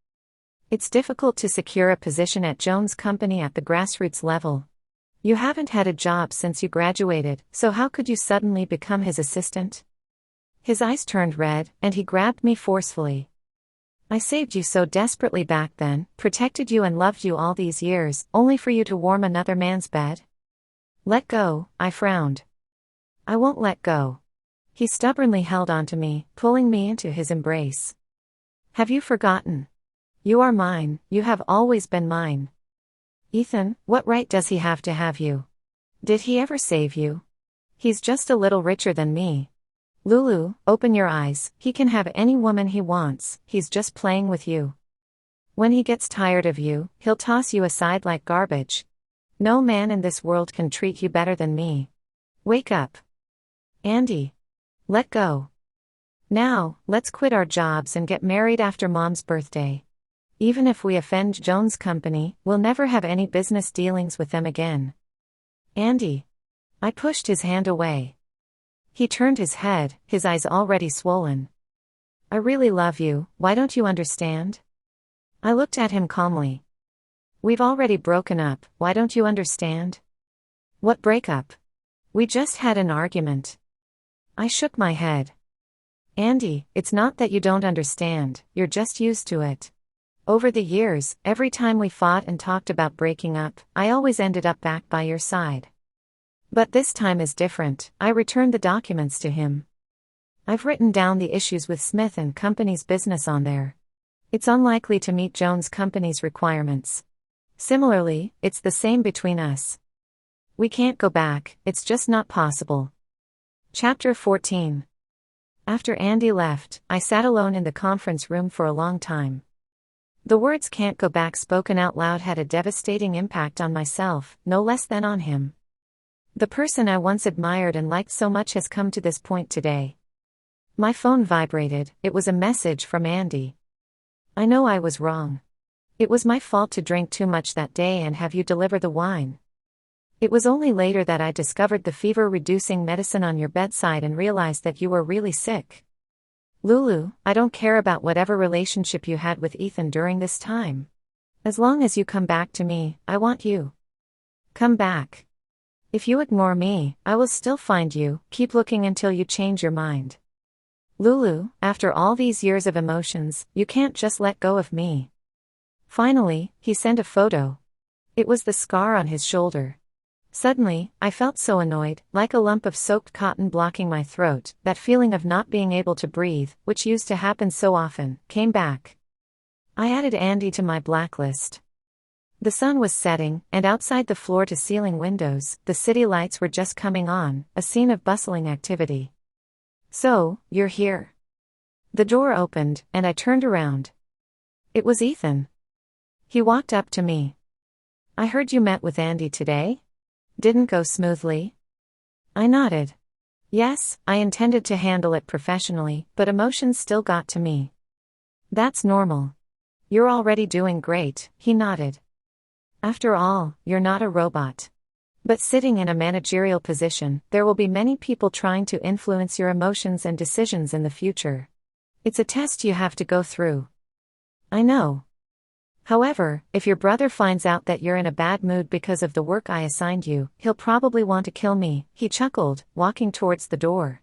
It's difficult to secure a position at Jones' company at the grassroots level. You haven't had a job since you graduated, so how could you suddenly become his assistant? His eyes turned red, and he grabbed me forcefully. I saved you so desperately back then, protected you and loved you all these years, only for you to warm another man's bed? Let go, I frowned. I won't let go. He stubbornly held onto me, pulling me into his embrace. Have you forgotten? You are mine, you have always been mine. Ethan, what right does he have to have you? Did he ever save you? He's just a little richer than me. Lulu, open your eyes, he can have any woman he wants, he's just playing with you. When he gets tired of you, he'll toss you aside like garbage. No man in this world can treat you better than me. Wake up. Andy. Let go. Now, let's quit our jobs and get married after Mom's birthday. Even if we offend Jones' company, we'll never have any business dealings with them again. Andy. I pushed his hand away. He turned his head, his eyes already swollen. I really love you, why don't you understand? I looked at him calmly. We've already broken up, why don't you understand? What breakup? We just had an argument. I shook my head. Andy, it's not that you don't understand, you're just used to it. Over the years, every time we fought and talked about breaking up, I always ended up back by your side. But this time is different, I returned the documents to him. I've written down the issues with Smith and Company's business on there. It's unlikely to meet Jones' company's requirements. Similarly, it's the same between us. We can't go back, it's just not possible. Chapter 14. After Andy left, I sat alone in the conference room for a long time. The words "can't go back" spoken out loud had a devastating impact on myself, no less than on him. The person I once admired and liked so much has come to this point today. My phone vibrated, it was a message from Andy. I know I was wrong. It was my fault to drink too much that day and have you deliver the wine. It was only later that I discovered the fever-reducing medicine on your bedside and realized that you were really sick. Lulu, I don't care about whatever relationship you had with Ethan during this time. As long as you come back to me, I want you. Come back. If you ignore me, I will still find you, keep looking until you change your mind. Lulu, after all these years of emotions, you can't just let go of me. Finally, he sent a photo. It was the scar on his shoulder. Suddenly, I felt so annoyed, like a lump of soaked cotton blocking my throat. That feeling of not being able to breathe, which used to happen so often, came back. I added Andy to my blacklist. The sun was setting, and outside the floor-to-ceiling windows, the city lights were just coming on, a scene of bustling activity. So, you're here. The door opened, and I turned around. It was Ethan. He walked up to me. I heard you met with Andy today? Didn't go smoothly? I nodded. Yes, I intended to handle it professionally, but emotions still got to me. That's normal. You're already doing great, he nodded. After all, you're not a robot. But sitting in a managerial position, there will be many people trying to influence your emotions and decisions in the future. It's a test you have to go through. I know. However, if your brother finds out that you're in a bad mood because of the work I assigned you, he'll probably want to kill me, he chuckled, walking towards the door.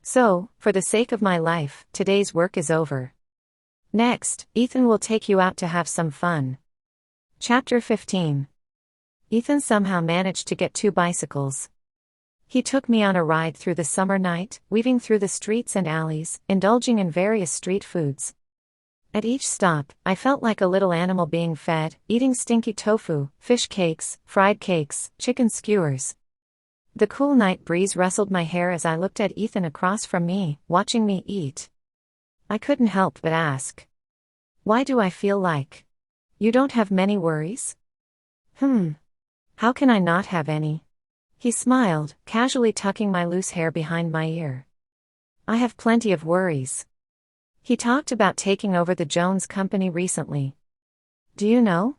So, for the sake of my life, today's work is over. Next, Ethan will take you out to have some fun. Chapter 15. Ethan somehow managed to get 2 bicycles. He took me on a ride through the summer night, weaving through the streets and alleys, indulging in various street foods. At each stop, I felt like a little animal being fed, eating stinky tofu, fish cakes, fried cakes, chicken skewers. The cool night breeze rustled my hair as I looked at Ethan across from me, watching me eat. I couldn't help but ask. Why do I feel like you don't have many worries? How can I not have any? He smiled, casually tucking my loose hair behind my ear. I have plenty of worries. He talked about taking over the Jones Company recently. Do you know?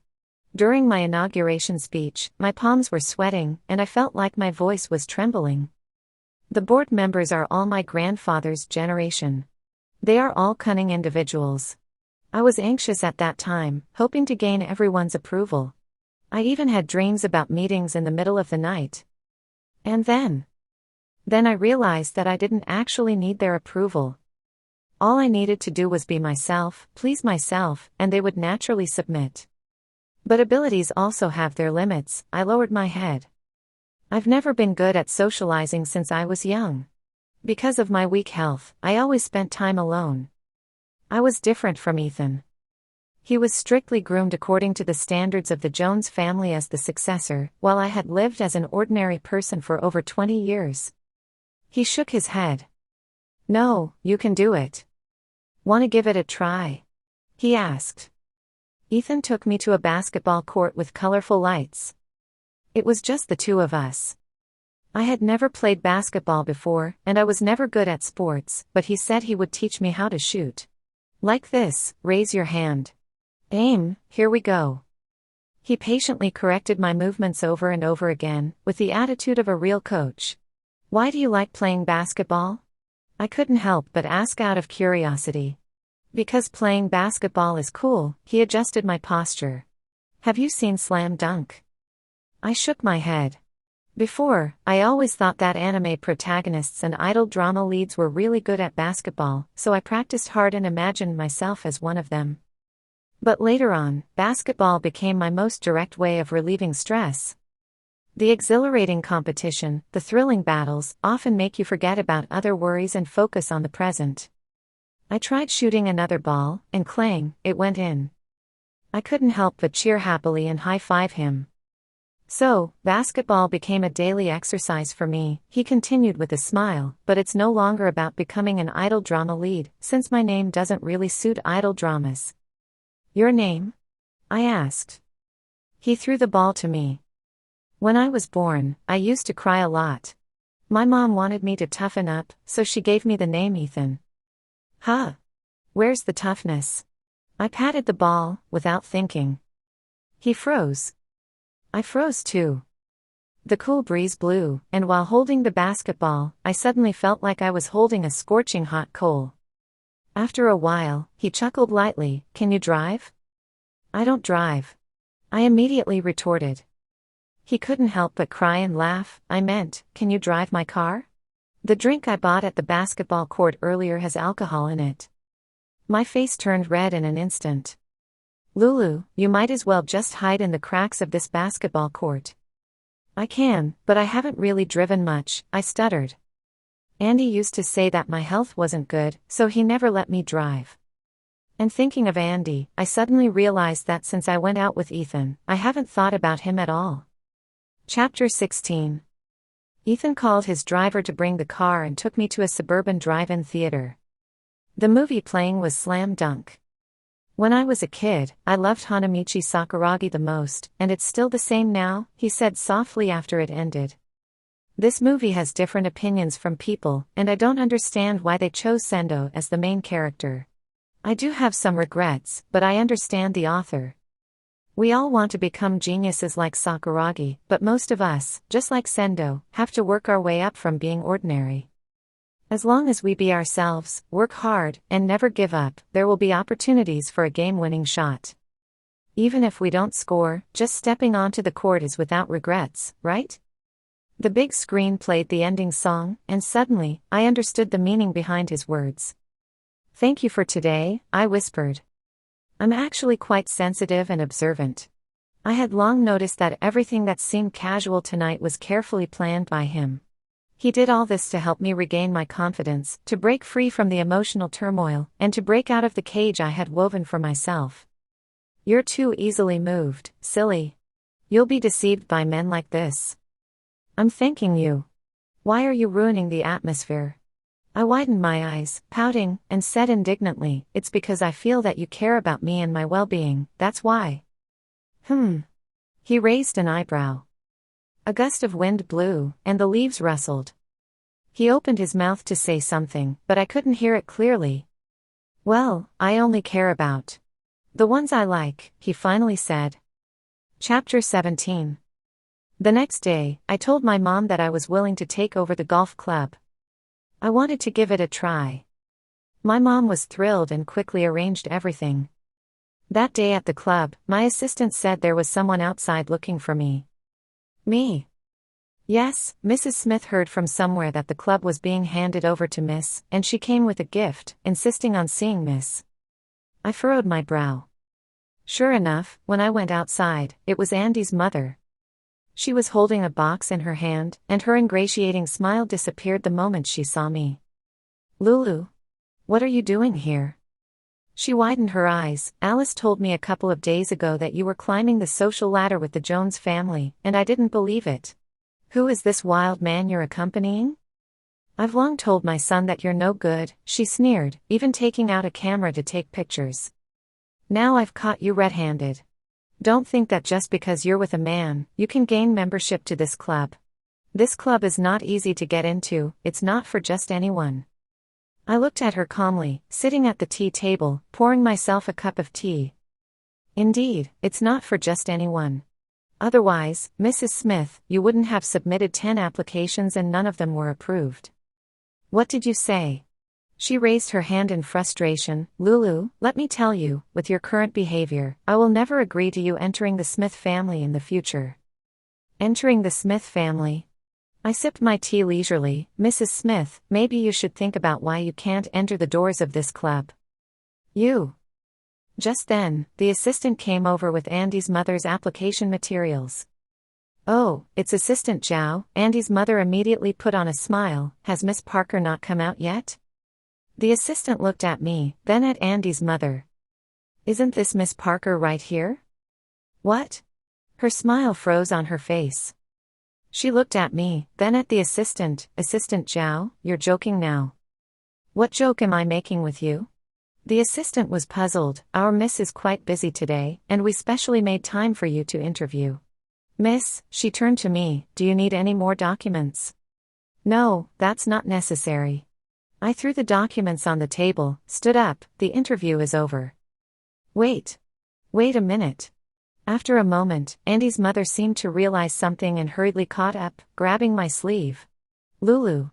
During my inauguration speech, my palms were sweating, and I felt like my voice was trembling. The board members are all my grandfather's generation. They are all cunning individuals. I was anxious at that time, hoping to gain everyone's approval. I even had dreams about meetings in the middle of the night. And then I realized that I didn't actually need their approval. All I needed to do was be myself, please myself, and they would naturally submit. But abilities also have their limits. I lowered my head. I've never been good at socializing since I was young. Because of my weak health, I always spent time alone. I was different from Ethan. He was strictly groomed according to the standards of the Jones family as the successor, while I had lived as an ordinary person for over 20 years. He shook his head. No, you can do it. Want to give it a try? He asked. Ethan took me to a basketball court with colorful lights. It was just the 2 of us. I had never played basketball before, and I was never good at sports, but he said he would teach me how to shoot. Like this, raise your hand. Aim, here we go. He patiently corrected my movements over and over again, with the attitude of a real coach. Why do you like playing basketball? I couldn't help but ask out of curiosity. Because playing basketball is cool, he adjusted my posture. Have you seen Slam Dunk? I shook my head. Before, I always thought that anime protagonists and idol drama leads were really good at basketball, so I practiced hard and imagined myself as one of them. But later on, basketball became my most direct way of relieving stress. The exhilarating competition, the thrilling battles, often make you forget about other worries and focus on the present. I tried shooting another ball, and clang, it went in. I couldn't help but cheer happily and high-five him. So, basketball became a daily exercise for me, he continued with a smile, but it's no longer about becoming an idol drama lead, since my name doesn't really suit idol dramas. Your name? I asked. He threw the ball to me. When I was born, I used to cry a lot. My mom wanted me to toughen up, so she gave me the name Ethan. Huh? Where's the toughness? I patted the ball, without thinking. He froze. I froze too. The cool breeze blew, and while holding the basketball, I suddenly felt like I was holding a scorching hot coal. After a while, he chuckled lightly, Can you drive? I don't drive. I immediately retorted. He couldn't help but cry and laugh. I meant, can you drive my car? The drink I bought at the basketball court earlier has alcohol in it. My face turned red in an instant. Lulu, you might as well just hide in the cracks of this basketball court. I can, but I haven't really driven much, I stuttered. Andy used to say that my health wasn't good, so he never let me drive. And thinking of Andy, I suddenly realized that since I went out with Ethan, I haven't thought about him at all. Chapter 16. Ethan called his driver to bring the car and took me to a suburban drive-in theater. The movie playing was Slam Dunk. When I was a kid, I loved Hanamichi Sakuragi the most, and it's still the same now, he said softly after it ended. This movie has different opinions from people, and I don't understand why they chose Sendo as the main character. I do have some regrets, but I understand the author. We all want to become geniuses like Sakuragi, but most of us, just like Sendo, have to work our way up from being ordinary. As long as we be ourselves, work hard, and never give up, there will be opportunities for a game-winning shot. Even if we don't score, just stepping onto the court is without regrets, right? The big screen played the ending song, and suddenly, I understood the meaning behind his words. "Thank you for today," I whispered. I'm actually quite sensitive and observant. I had long noticed that everything that seemed casual tonight was carefully planned by him. He did all this to help me regain my confidence, to break free from the emotional turmoil, and to break out of the cage I had woven for myself. You're too easily moved, silly. You'll be deceived by men like this. I'm thanking you. Why are you ruining the atmosphere? I widened my eyes, pouting, and said indignantly, "It's because I feel that you care about me and my well-being, that's why." He raised an eyebrow. A gust of wind blew, and the leaves rustled. He opened his mouth to say something, but I couldn't hear it clearly. "Well, I only care about the ones I like," he finally said. Chapter 17. The next day, I told my mom that I was willing to take over the golf club. I wanted to give it a try. My mom was thrilled and quickly arranged everything. That day at the club, my assistant said there was someone outside looking for me. Me? Yes, Mrs. Smith heard from somewhere that the club was being handed over to Miss, and she came with a gift, insisting on seeing Miss. I furrowed my brow. Sure enough, when I went outside, it was Andy's mother. She was holding a box in her hand, and her ingratiating smile disappeared the moment she saw me. "Lulu, what are you doing here?" She widened her eyes. "Alice told me a couple of days ago that you were climbing the social ladder with the Jones family, and I didn't believe it. Who is this wild man you're accompanying?" "I've long told my son that you're no good," she sneered, even taking out a camera to take pictures. "Now I've caught you red-handed. Don't think that just because you're with a man, you can gain membership to this club. This club is not easy to get into, it's not for just anyone." I looked at her calmly, sitting at the tea table, pouring myself a cup of tea. "Indeed, it's not for just anyone. Otherwise, Mrs. Smith, you wouldn't have submitted 10 applications and none of them were approved." "What did you say?" She raised her hand in frustration. "Lulu, let me tell you, with your current behavior, I will never agree to you entering the Smith family in the future." "Entering the Smith family?" I sipped my tea leisurely. "Mrs. Smith, maybe you should think about why you can't enter the doors of this club." "You." Just then, the assistant came over with Andy's mother's application materials. "Oh, it's Assistant Zhao." Andy's mother immediately put on a smile. "Has Miss Parker not come out yet?" The assistant looked at me, then at Andy's mother. "Isn't this Miss Parker right here?" "What?" Her smile froze on her face. She looked at me, then at the assistant. "Assistant Zhao, you're joking now." "What joke am I making with you?" The assistant was puzzled. "Our miss is quite busy today, and we specially made time for you to interview." "Miss," she turned to me, "do you need any more documents?" "No, that's not necessary." I threw the documents on the table, stood up. "The interview is over." Wait a minute." After a moment, Andy's mother seemed to realize something and hurriedly caught up, grabbing my sleeve. "Lulu."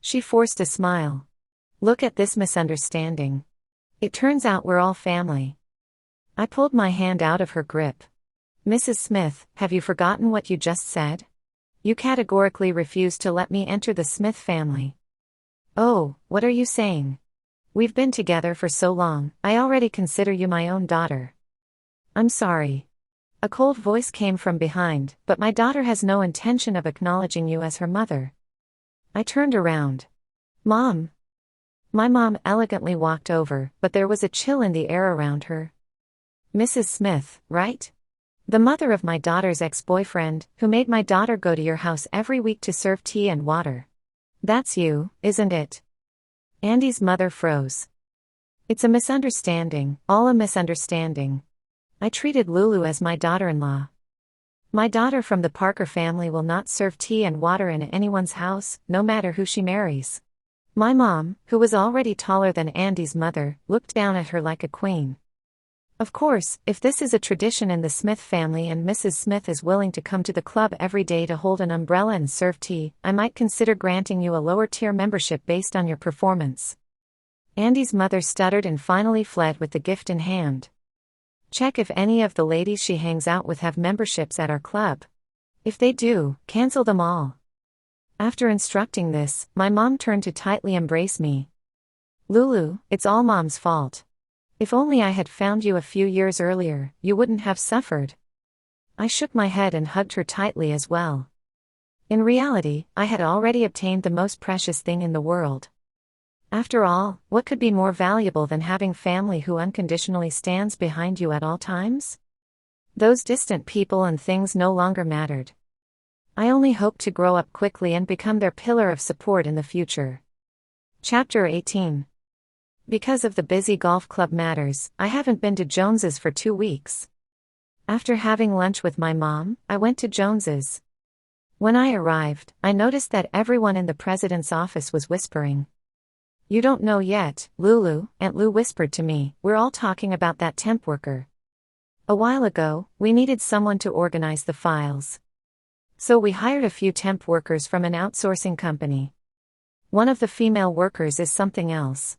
She forced a smile. "Look at this misunderstanding. It turns out we're all family." I pulled my hand out of her grip. "Mrs. Smith, have you forgotten what you just said? You categorically refused to let me enter the Smith family." "Oh, what are you saying? We've been together for so long, I already consider you my own daughter." "I'm sorry." A cold voice came from behind, "But my daughter has no intention of acknowledging you as her mother." I turned around. "Mom." My mom elegantly walked over, but there was a chill in the air around her. "Mrs. Smith, right? The mother of my daughter's ex-boyfriend, who made my daughter go to your house every week to serve tea and water. That's you, isn't it?" Andy's mother froze. "It's a misunderstanding, all a misunderstanding. I treated Lulu as my daughter-in-law. My daughter from the Parker family will not serve tea and water in anyone's house, no matter who she marries." My mom, who was already taller than Andy's mother, looked down at her like a queen. Of course, if this is a tradition in the Smith family and Mrs. Smith is willing to come to the club every day to hold an umbrella and serve tea, I might consider granting you a lower-tier membership based on your performance. Andy's mother stuttered and finally fled with the gift in hand. Check if any of the ladies she hangs out with have memberships at our club. If they do, cancel them all. After instructing this, my mom turned to tightly embrace me. Lulu, it's all Mom's fault. If only I had found you a few years earlier, you wouldn't have suffered. I shook my head and hugged her tightly as well. In reality, I had already obtained the most precious thing in the world. After all, what could be more valuable than having family who unconditionally stands behind you at all times? Those distant people and things no longer mattered. I only hoped to grow up quickly and become their pillar of support in the future. Chapter 18. Because of the busy golf club matters, I haven't been to Jones's for 2 weeks. After having lunch with my mom, I went to Jones's. When I arrived, I noticed that everyone in the president's office was whispering. You don't know yet, Lulu, Aunt Lou whispered to me, we're all talking about that temp worker. A while ago, we needed someone to organize the files. So we hired a few temp workers from an outsourcing company. One of the female workers is something else.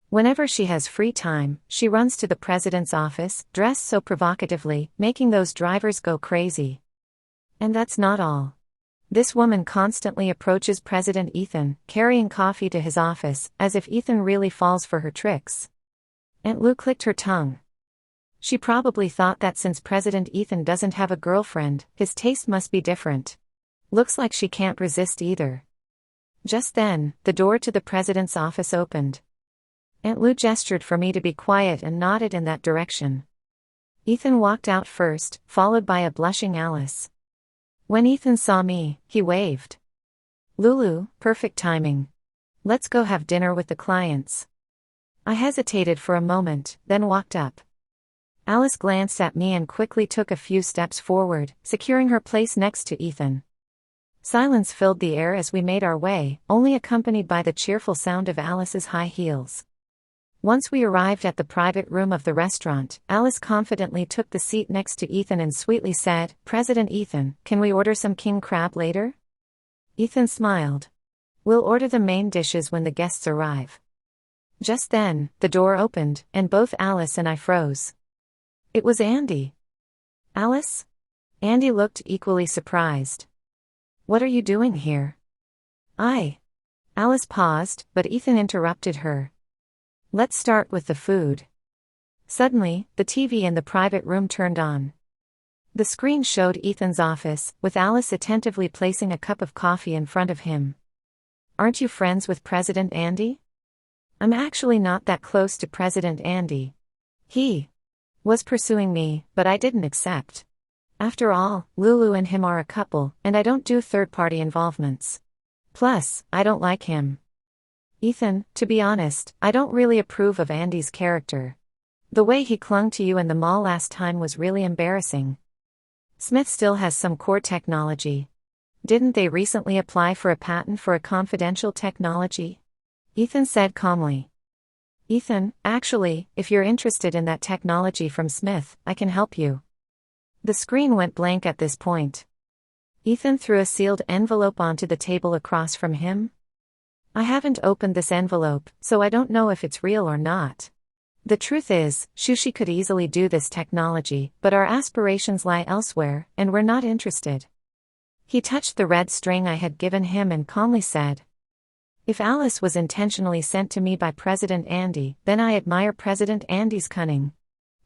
Whenever she has free time, she runs to the president's office, dressed so provocatively, making those drivers go crazy. And that's not all. This woman constantly approaches President Ethan, carrying coffee to his office, as if Ethan really falls for her tricks. Aunt Lou clicked her tongue. She probably thought that since President Ethan doesn't have a girlfriend, his taste must be different. Looks like she can't resist either. Just then, the door to the president's office opened. Aunt Lou gestured for me to be quiet and nodded in that direction. Ethan walked out first, followed by a blushing Alice. When Ethan saw me, he waved. Lulu, perfect timing. Let's go have dinner with the clients. I hesitated for a moment, then walked up. Alice glanced at me and quickly took a few steps forward, securing her place next to Ethan. Silence filled the air as we made our way, only accompanied by the cheerful sound of Alice's high heels. Once we arrived at the private room of the restaurant, Alice confidently took the seat next to Ethan and sweetly said, President Ethan, can we order some king crab later? Ethan smiled. We'll order the main dishes when the guests arrive. Just then, the door opened, and both Alice and I froze. It was Andy. Alice? Andy looked equally surprised. What are you doing here? Alice paused, but Ethan interrupted her. Let's start with the food. Suddenly, the TV in the private room turned on. The screen showed Ethan's office, with Alice attentively placing a cup of coffee in front of him. Aren't you friends with President Andy? I'm actually not that close to President Andy. He was pursuing me, but I didn't accept. After all, Lulu and him are a couple, and I don't do third-party involvements. Plus, I don't like him. Ethan, to be honest, I don't really approve of Andy's character. The way he clung to you in the mall last time was really embarrassing. Smith still has some core technology. Didn't they recently apply for a patent for a confidential technology? Ethan said calmly. Ethan, actually, if you're interested in that technology from Smith, I can help you. The screen went blank at this point. Ethan threw a sealed envelope onto the table across from him. I haven't opened this envelope, so I don't know if it's real or not. The truth is, Shushi could easily do this technology, but our aspirations lie elsewhere, and we're not interested. He touched the red string I had given him and calmly said, If Alice was intentionally sent to me by President Andy, then I admire President Andy's cunning.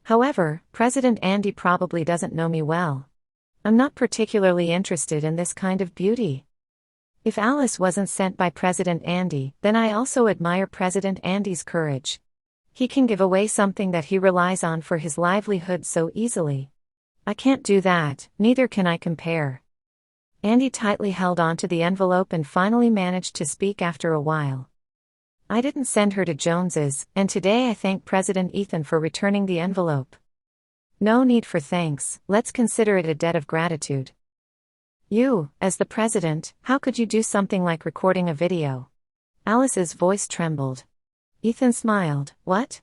However, President Andy probably doesn't know me well. I'm not particularly interested in this kind of beauty. If Alice wasn't sent by President Andy, then I also admire President Andy's courage. He can give away something that he relies on for his livelihood so easily. I can't do that, neither can I compare. Andy tightly held onto the envelope and finally managed to speak after a while. I didn't send her to Jones's, and today I thank President Ethan for returning the envelope. No need for thanks, let's consider it a debt of gratitude. You, as the president, how could you do something like recording a video? Alice's voice trembled. Ethan smiled. What?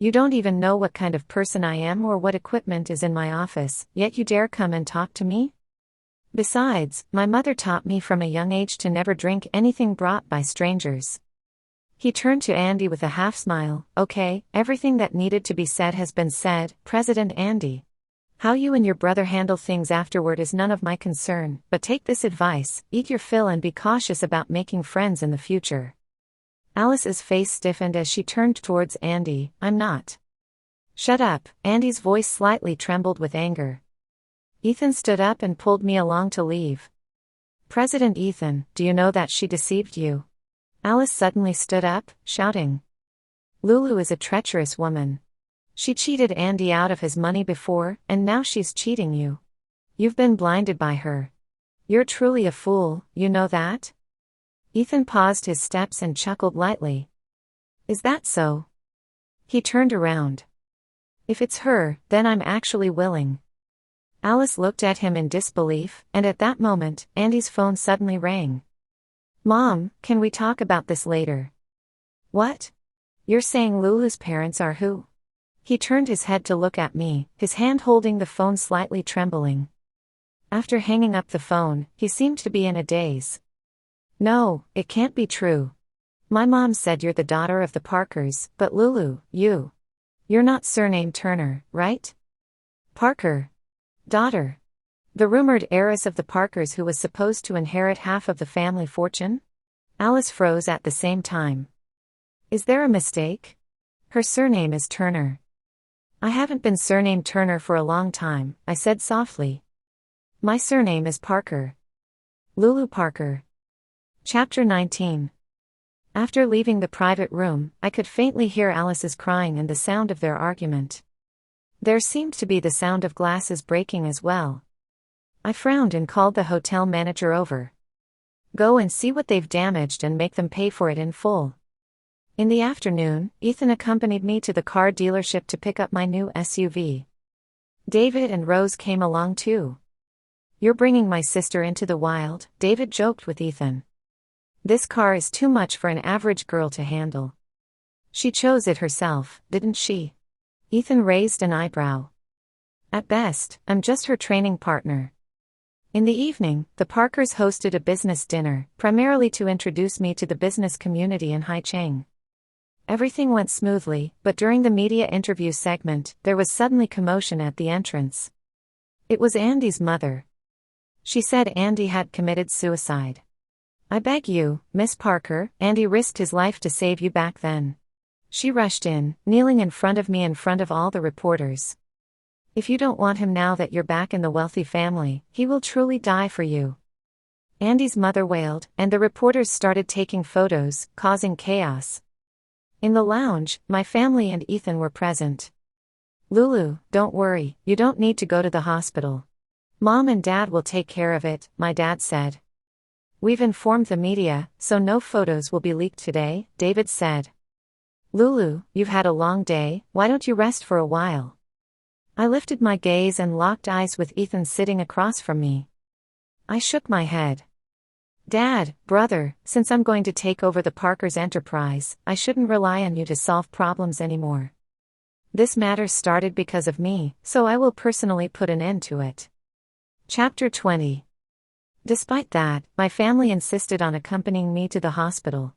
You don't even know what kind of person I am or what equipment is in my office, yet you dare come and talk to me? Besides, my mother taught me from a young age to never drink anything brought by strangers. He turned to Andy with a half-smile. Okay, everything that needed to be said has been said, President Andy. How you and your brother handle things afterward is none of my concern, but take this advice, eat your fill and be cautious about making friends in the future. Alice's face stiffened as she turned towards Andy. I'm not. Shut up, Andy's voice slightly trembled with anger. Ethan stood up and pulled me along to leave. President Ethan, do you know that she deceived you? Alice suddenly stood up, shouting. Lulu is a treacherous woman. She cheated Andy out of his money before, and now she's cheating you. You've been blinded by her. You're truly a fool, you know that? Ethan paused his steps and chuckled lightly. Is that so? He turned around. If it's her, then I'm actually willing. Alice looked at him in disbelief, and at that moment, Andy's phone suddenly rang. Mom, can we talk about this later? What? You're saying Lulu's parents are who? He turned his head to look at me, his hand holding the phone slightly trembling. After hanging up the phone, he seemed to be in a daze. No, it can't be true. My mom said you're the daughter of the Parkers, but Lulu, you're not surnamed Turner, right? Parker. Daughter. The rumored heiress of the Parkers who was supposed to inherit half of the family fortune? Alice froze at the same time. Is there a mistake? Her surname is Turner. I haven't been surnamed Turner for a long time, I said softly. My surname is Parker. Lulu Parker. Chapter 19. After leaving the private room, I could faintly hear Alice's crying and the sound of their argument. There seemed to be the sound of glasses breaking as well. I frowned and called the hotel manager over. Go and see what they've damaged and make them pay for it in full. In the afternoon, Ethan accompanied me to the car dealership to pick up my new SUV. David and Rose came along too. You're bringing my sister into the wild, David joked with Ethan. This car is too much for an average girl to handle. She chose it herself, didn't she? Ethan raised an eyebrow. At best, I'm just her training partner. In the evening, the Parkers hosted a business dinner, primarily to introduce me to the business community in Haicheng. Everything went smoothly, but during the media interview segment, there was suddenly commotion at the entrance. It was Andy's mother. She said Andy had committed suicide. I beg you, Miss Parker, Andy risked his life to save you back then. She rushed in, kneeling in front of me in front of all the reporters. If you don't want him now that you're back in the wealthy family, he will truly die for you. Andy's mother wailed, and the reporters started taking photos, causing chaos. In the lounge, my family and Ethan were present. Lulu, don't worry, you don't need to go to the hospital. Mom and Dad will take care of it, my dad said. We've informed the media, so no photos will be leaked today, David said. Lulu, you've had a long day, why don't you rest for a while? I lifted my gaze and locked eyes with Ethan sitting across from me. I shook my head. Dad, brother, since I'm going to take over the Parkers' enterprise, I shouldn't rely on you to solve problems anymore. This matter started because of me, so I will personally put an end to it. Chapter 20. Despite that, my family insisted on accompanying me to the hospital.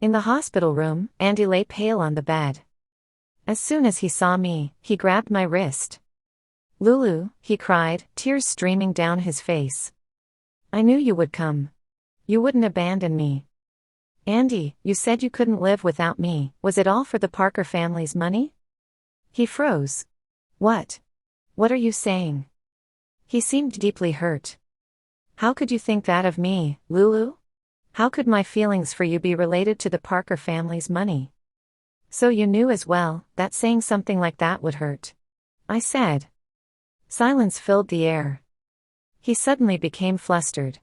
In the hospital room, Andy lay pale on the bed. As soon as he saw me, he grabbed my wrist. Lulu, he cried, tears streaming down his face. I knew you would come. You wouldn't abandon me. Andy, you said you couldn't live without me, was it all for the Parker family's money? He froze. What? What are you saying? He seemed deeply hurt. How could you think that of me, Lulu? How could my feelings for you be related to the Parker family's money? So you knew as well, that saying something like that would hurt. I said. Silence filled the air. He suddenly became flustered.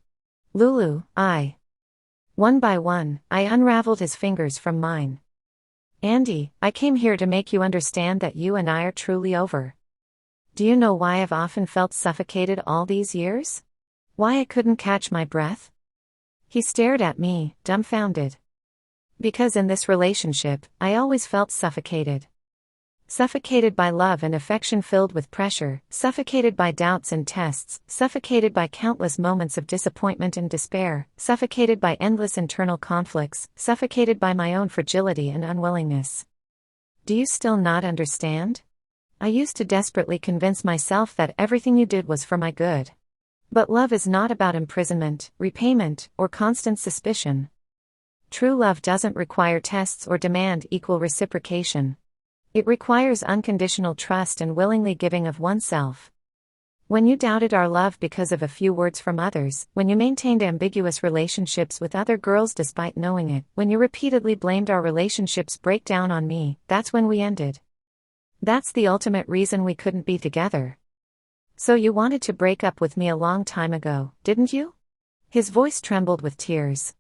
Lulu, One by one, I unraveled his fingers from mine. Andy, I came here to make you understand that you and I are truly over. Do you know why I've often felt suffocated all these years? Why I couldn't catch my breath? He stared at me, dumbfounded. Because in this relationship, I always felt suffocated. Suffocated by love and affection filled with pressure, suffocated by doubts and tests, suffocated by countless moments of disappointment and despair, suffocated by endless internal conflicts, suffocated by my own fragility and unwillingness. Do you still not understand? I used to desperately convince myself that everything you did was for my good. But love is not about imprisonment, repayment, or constant suspicion. True love doesn't require tests or demand equal reciprocation. It requires unconditional trust and willingly giving of oneself. When you doubted our love because of a few words from others, when you maintained ambiguous relationships with other girls despite knowing it, when you repeatedly blamed our relationship's breakdown on me, that's when we ended. That's the ultimate reason we couldn't be together. So you wanted to break up with me a long time ago, didn't you? His voice trembled with tears.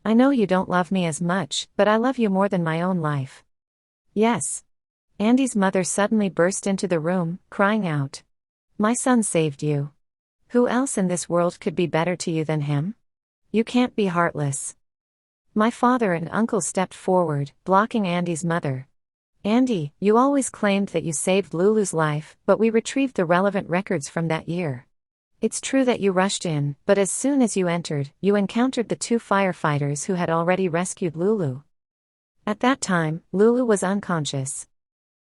I know you don't love me as much, but I love you more than my own life. Yes. Andy's mother suddenly burst into the room, crying out. My son saved you. Who else in this world could be better to you than him? You can't be heartless. My father and uncle stepped forward, blocking Andy's mother. Andy, you always claimed that you saved Lulu's life, but we retrieved the relevant records from that year. It's true that you rushed in, but as soon as you entered, you encountered the 2 firefighters who had already rescued Lulu. At that time, Lulu was unconscious.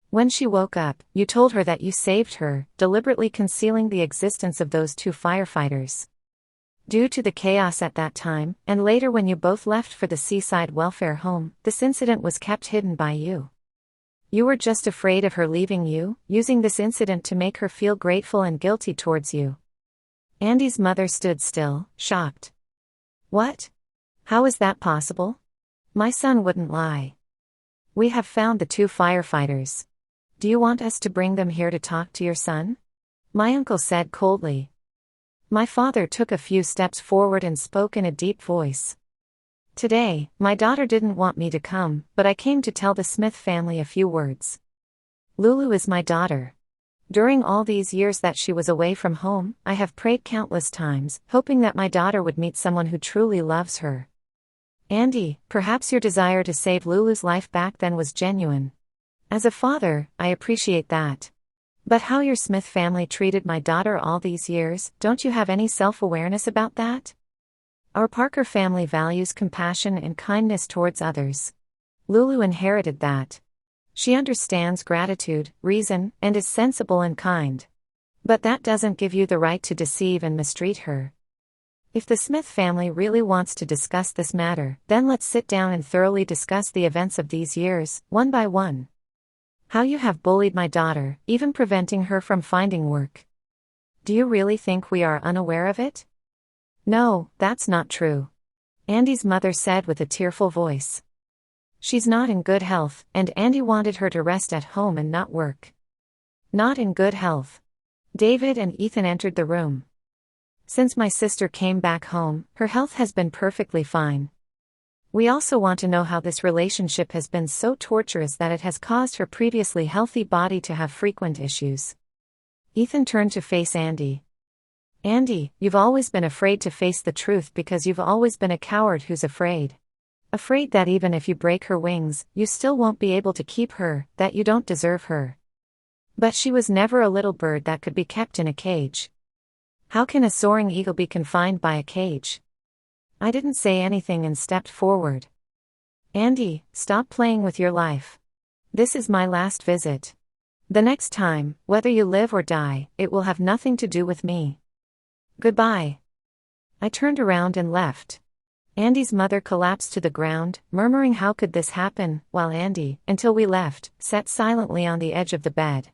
When she woke up, you told her that you saved her, deliberately concealing the existence of those 2 firefighters. Due to the chaos at that time, and later when you both left for the seaside welfare home, this incident was kept hidden by you. You were just afraid of her leaving you, using this incident to make her feel grateful and guilty towards you. Andy's mother stood still, shocked. What? How is that possible? My son wouldn't lie. We have found the 2 firefighters. Do you want us to bring them here to talk to your son? My uncle said coldly. My father took a few steps forward and spoke in a deep voice. Today, my daughter didn't want me to come, but I came to tell the Smith family a few words. Lulu is my daughter. During all these years that she was away from home, I have prayed countless times, hoping that my daughter would meet someone who truly loves her. Andy, perhaps your desire to save Lulu's life back then was genuine. As a father, I appreciate that. But how your Smith family treated my daughter all these years, don't you have any self-awareness about that? Our Parker family values compassion and kindness towards others. Lulu inherited that. She understands gratitude, reason, and is sensible and kind. But that doesn't give you the right to deceive and mistreat her. If the Smith family really wants to discuss this matter, then let's sit down and thoroughly discuss the events of these years, one by one. How you have bullied my daughter, even preventing her from finding work. Do you really think we are unaware of it? No, that's not true. Andy's mother said with a tearful voice. She's not in good health, and Andy wanted her to rest at home and not work. Not in good health. David and Ethan entered the room. Since my sister came back home, her health has been perfectly fine. We also want to know how this relationship has been so torturous that it has caused her previously healthy body to have frequent issues. Ethan turned to face Andy. Andy, you've always been afraid to face the truth because you've always been a coward who's afraid. Afraid that even if you break her wings, you still won't be able to keep her, that you don't deserve her. But she was never a little bird that could be kept in a cage. How can a soaring eagle be confined by a cage? I didn't say anything and stepped forward. Andy, stop playing with your life. This is my last visit. The next time, whether you live or die, it will have nothing to do with me. Goodbye. I turned around and left. Andy's mother collapsed to the ground, murmuring how could this happen, while Andy, until we left, sat silently on the edge of the bed.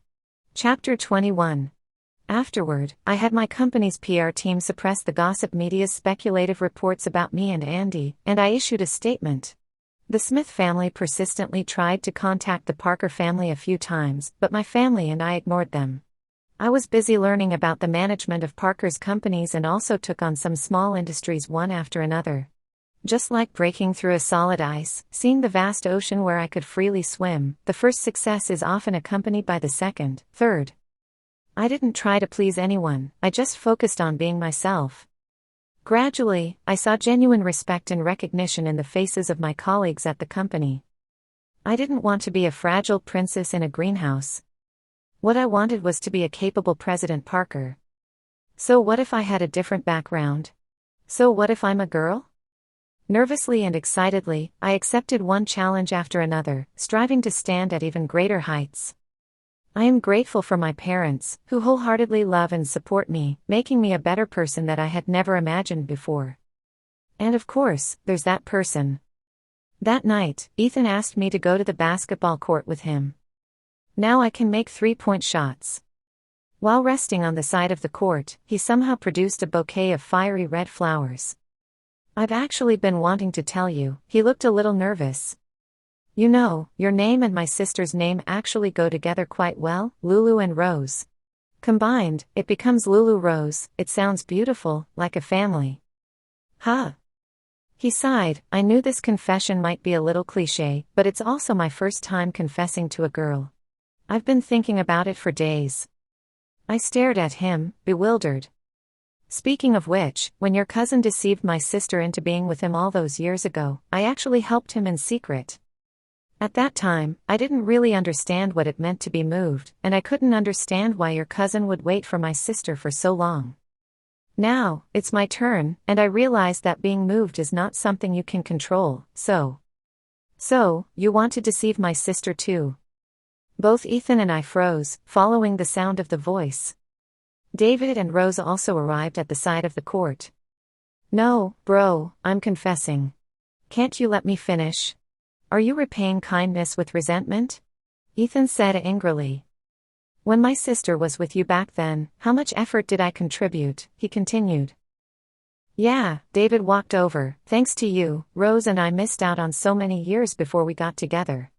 Chapter 21. Afterward, I had my company's PR team suppress the gossip media's speculative reports about me and Andy, and I issued a statement. The Smith family persistently tried to contact the Parker family a few times, but my family and I ignored them. I was busy learning about the management of Parker's companies and also took on some small industries one after another. Just like breaking through a solid ice, seeing the vast ocean where I could freely swim, the first success is often accompanied by the second, third. I didn't try to please anyone, I just focused on being myself. Gradually, I saw genuine respect and recognition in the faces of my colleagues at the company. I didn't want to be a fragile princess in a greenhouse. What I wanted was to be a capable President Parker. So what if I had a different background? So what if I'm a girl? Nervously and excitedly, I accepted one challenge after another, striving to stand at even greater heights. I am grateful for my parents, who wholeheartedly love and support me, making me a better person that I had never imagined before. And of course, there's that person. That night, Ethan asked me to go to the basketball court with him. Now I can make 3-point shots. While resting on the side of the court, he somehow produced a bouquet of fiery red flowers. I've actually been wanting to tell you, he looked a little nervous. You know, your name and my sister's name actually go together quite well, Lulu and Rose. Combined, it becomes Lulu Rose. It sounds beautiful, like a family. Huh? He sighed. I knew this confession might be a little cliché, but it's also my first time confessing to a girl. I've been thinking about it for days. I stared at him, bewildered. Speaking of which, when your cousin deceived my sister into being with him all those years ago, I actually helped him in secret. At that time, I didn't really understand what it meant to be moved, and I couldn't understand why your cousin would wait for my sister for so long. Now, it's my turn, and I realize that being moved is not something you can control, so, you want to deceive my sister too? Both Ethan and I froze, following the sound of the voice. David and Rose also arrived at the side of the court. No, bro, I'm confessing. Can't you let me finish? Are you repaying kindness with resentment? Ethan said angrily. When my sister was with you back then, how much effort did I contribute? He continued. Yeah, David walked over. Thanks to you, Rose and I missed out on so many years before we got together.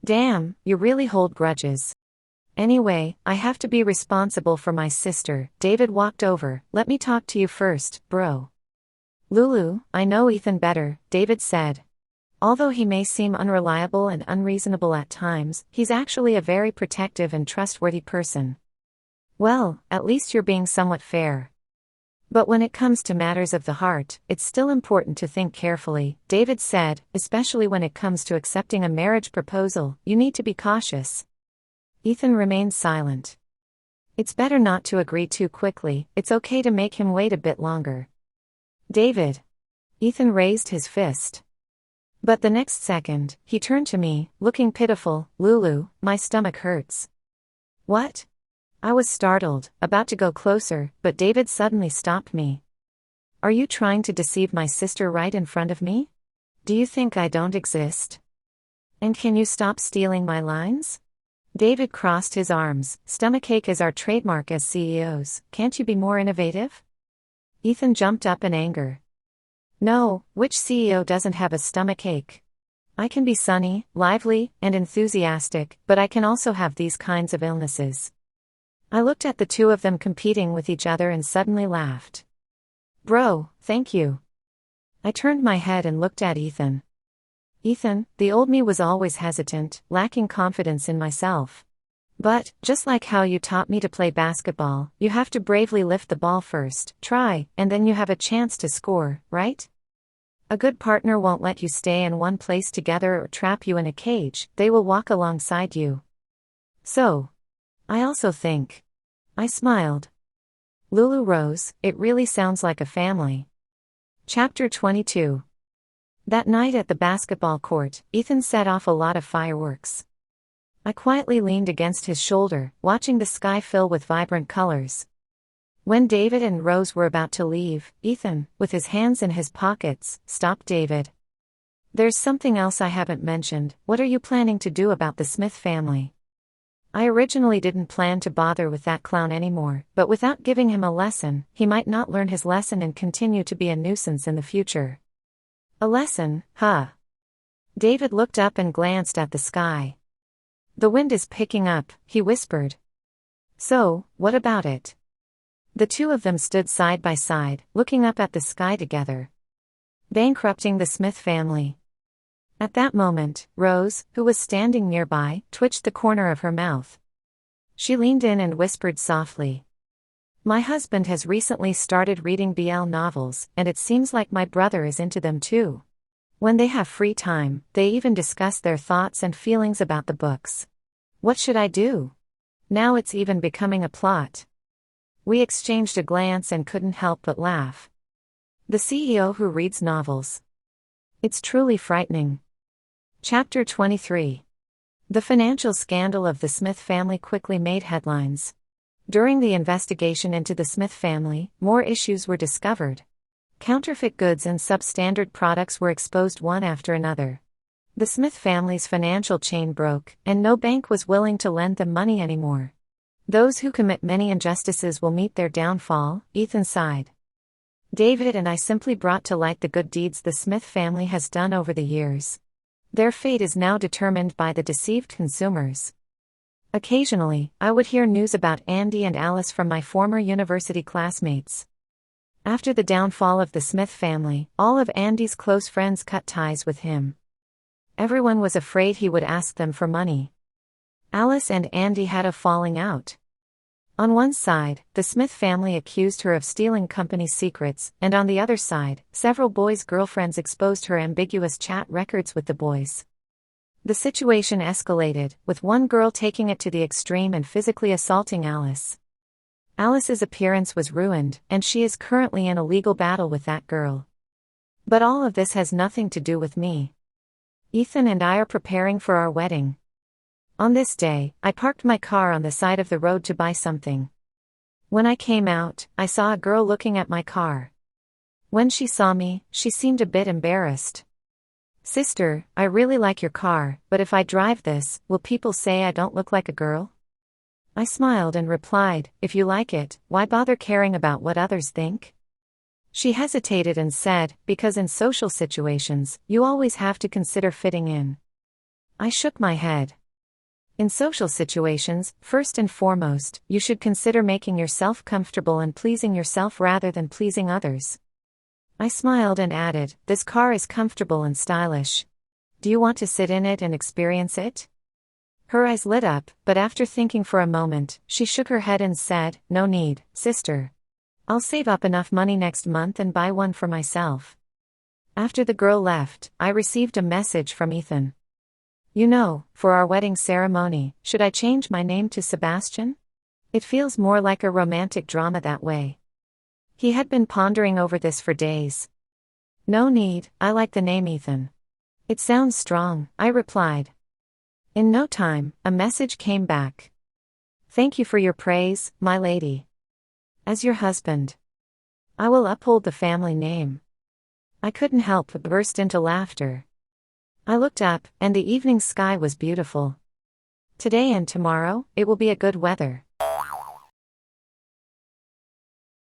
Damn, you really hold grudges. Anyway, I have to be responsible for my sister. David walked over. Let me talk to you first, bro. Lulu, I know Ethan better, David said. Although he may seem unreliable and unreasonable at times, he's actually a very protective and trustworthy person. Well, at least you're being somewhat fair. But when it comes to matters of the heart, it's still important to think carefully, David said, especially when it comes to accepting a marriage proposal, you need to be cautious. Ethan remained silent. It's better not to agree too quickly, it's okay to make him wait a bit longer. David. Ethan raised his fist. But the next second, he turned to me, looking pitiful. Lulu, my stomach hurts. What? I was startled, about to go closer, but David suddenly stopped me. Are you trying to deceive my sister right in front of me? Do you think I don't exist? And can you stop stealing my lines? David crossed his arms. Stomachache is our trademark as CEOs, can't you be more innovative? Ethan jumped up in anger. No, which CEO doesn't have a stomachache? I can be sunny, lively, and enthusiastic, but I can also have these kinds of illnesses. I looked at the two of them competing with each other and suddenly laughed. Bro, thank you. I turned my head and looked at Ethan. Ethan, the old me was always hesitant, lacking confidence in myself. But, just like how you taught me to play basketball, you have to bravely lift the ball first, try, and then you have a chance to score, right? A good partner won't let you stay in one place together or trap you in a cage, they will walk alongside you. So, I also think. I smiled. Lulu Rose, it really sounds like a family. Chapter 22. That night at the basketball court, Ethan set off a lot of fireworks. I quietly leaned against his shoulder, watching the sky fill with vibrant colors. When David and Rose were about to leave, Ethan, with his hands in his pockets, stopped David. There's something else I haven't mentioned. What are you planning to do about the Smith family? I originally didn't plan to bother with that clown anymore, but without giving him a lesson, he might not learn his lesson and continue to be a nuisance in the future. A lesson, huh? David looked up and glanced at the sky. The wind is picking up, he whispered. So, what about it? The two of them stood side by side, looking up at the sky together. Bankrupting the Smith family. At that moment, Rose, who was standing nearby, twitched the corner of her mouth. She leaned in and whispered softly. My husband has recently started reading BL novels, and it seems like my brother is into them too. When they have free time, they even discuss their thoughts and feelings about the books. What should I do? Now it's even becoming a plot. We exchanged a glance and couldn't help but laugh. The CEO who reads novels. It's truly frightening. Chapter 23. The financial scandal of the Smith family quickly made headlines. During the investigation into the Smith family, more issues were discovered. Counterfeit goods and substandard products were exposed one after another. The Smith family's financial chain broke, and no bank was willing to lend them money anymore. Those who commit many injustices will meet their downfall, Ethan sighed. David and I simply brought to light the good deeds the Smith family has done over the years. Their fate is now determined by the deceived consumers. Occasionally, I would hear news about Andy and Alice from my former university classmates. After the downfall of the Smith family, all of Andy's close friends cut ties with him. Everyone was afraid he would ask them for money. Alice and Andy had a falling out. On one side, the Smith family accused her of stealing company secrets, and on the other side, several boys' girlfriends exposed her ambiguous chat records with the boys. The situation escalated, with one girl taking it to the extreme and physically assaulting Alice. Alice's appearance was ruined, and she is currently in a legal battle with that girl. But all of this has nothing to do with me. Ethan and I are preparing for our wedding. On this day, I parked my car on the side of the road to buy something. When I came out, I saw a girl looking at my car. When she saw me, she seemed a bit embarrassed. "Sister, I really like your car, but if I drive this, will people say I don't look like a girl?" I smiled and replied, "If you like it, why bother caring about what others think?" She hesitated and said, "Because in social situations, you always have to consider fitting in." I shook my head. In social situations, first and foremost, you should consider making yourself comfortable and pleasing yourself rather than pleasing others. I smiled and added, "This car is comfortable and stylish. Do you want to sit in it and experience it?" Her eyes lit up, but after thinking for a moment, she shook her head and said, "No need, sister. I'll save up enough money next month and buy one for myself." After the girl left, I received a message from Ethan. "You know, for our wedding ceremony, should I change my name to Sebastian? It feels more like a romantic drama that way." He had been pondering over this for days. "No need, I like the name Ethan. It sounds strong," I replied. In no time, a message came back. "Thank you for your praise, my lady. As your husband, I will uphold the family name." I couldn't help but burst into laughter. I looked up, and the evening sky was beautiful. Today and tomorrow, it will be a good weather.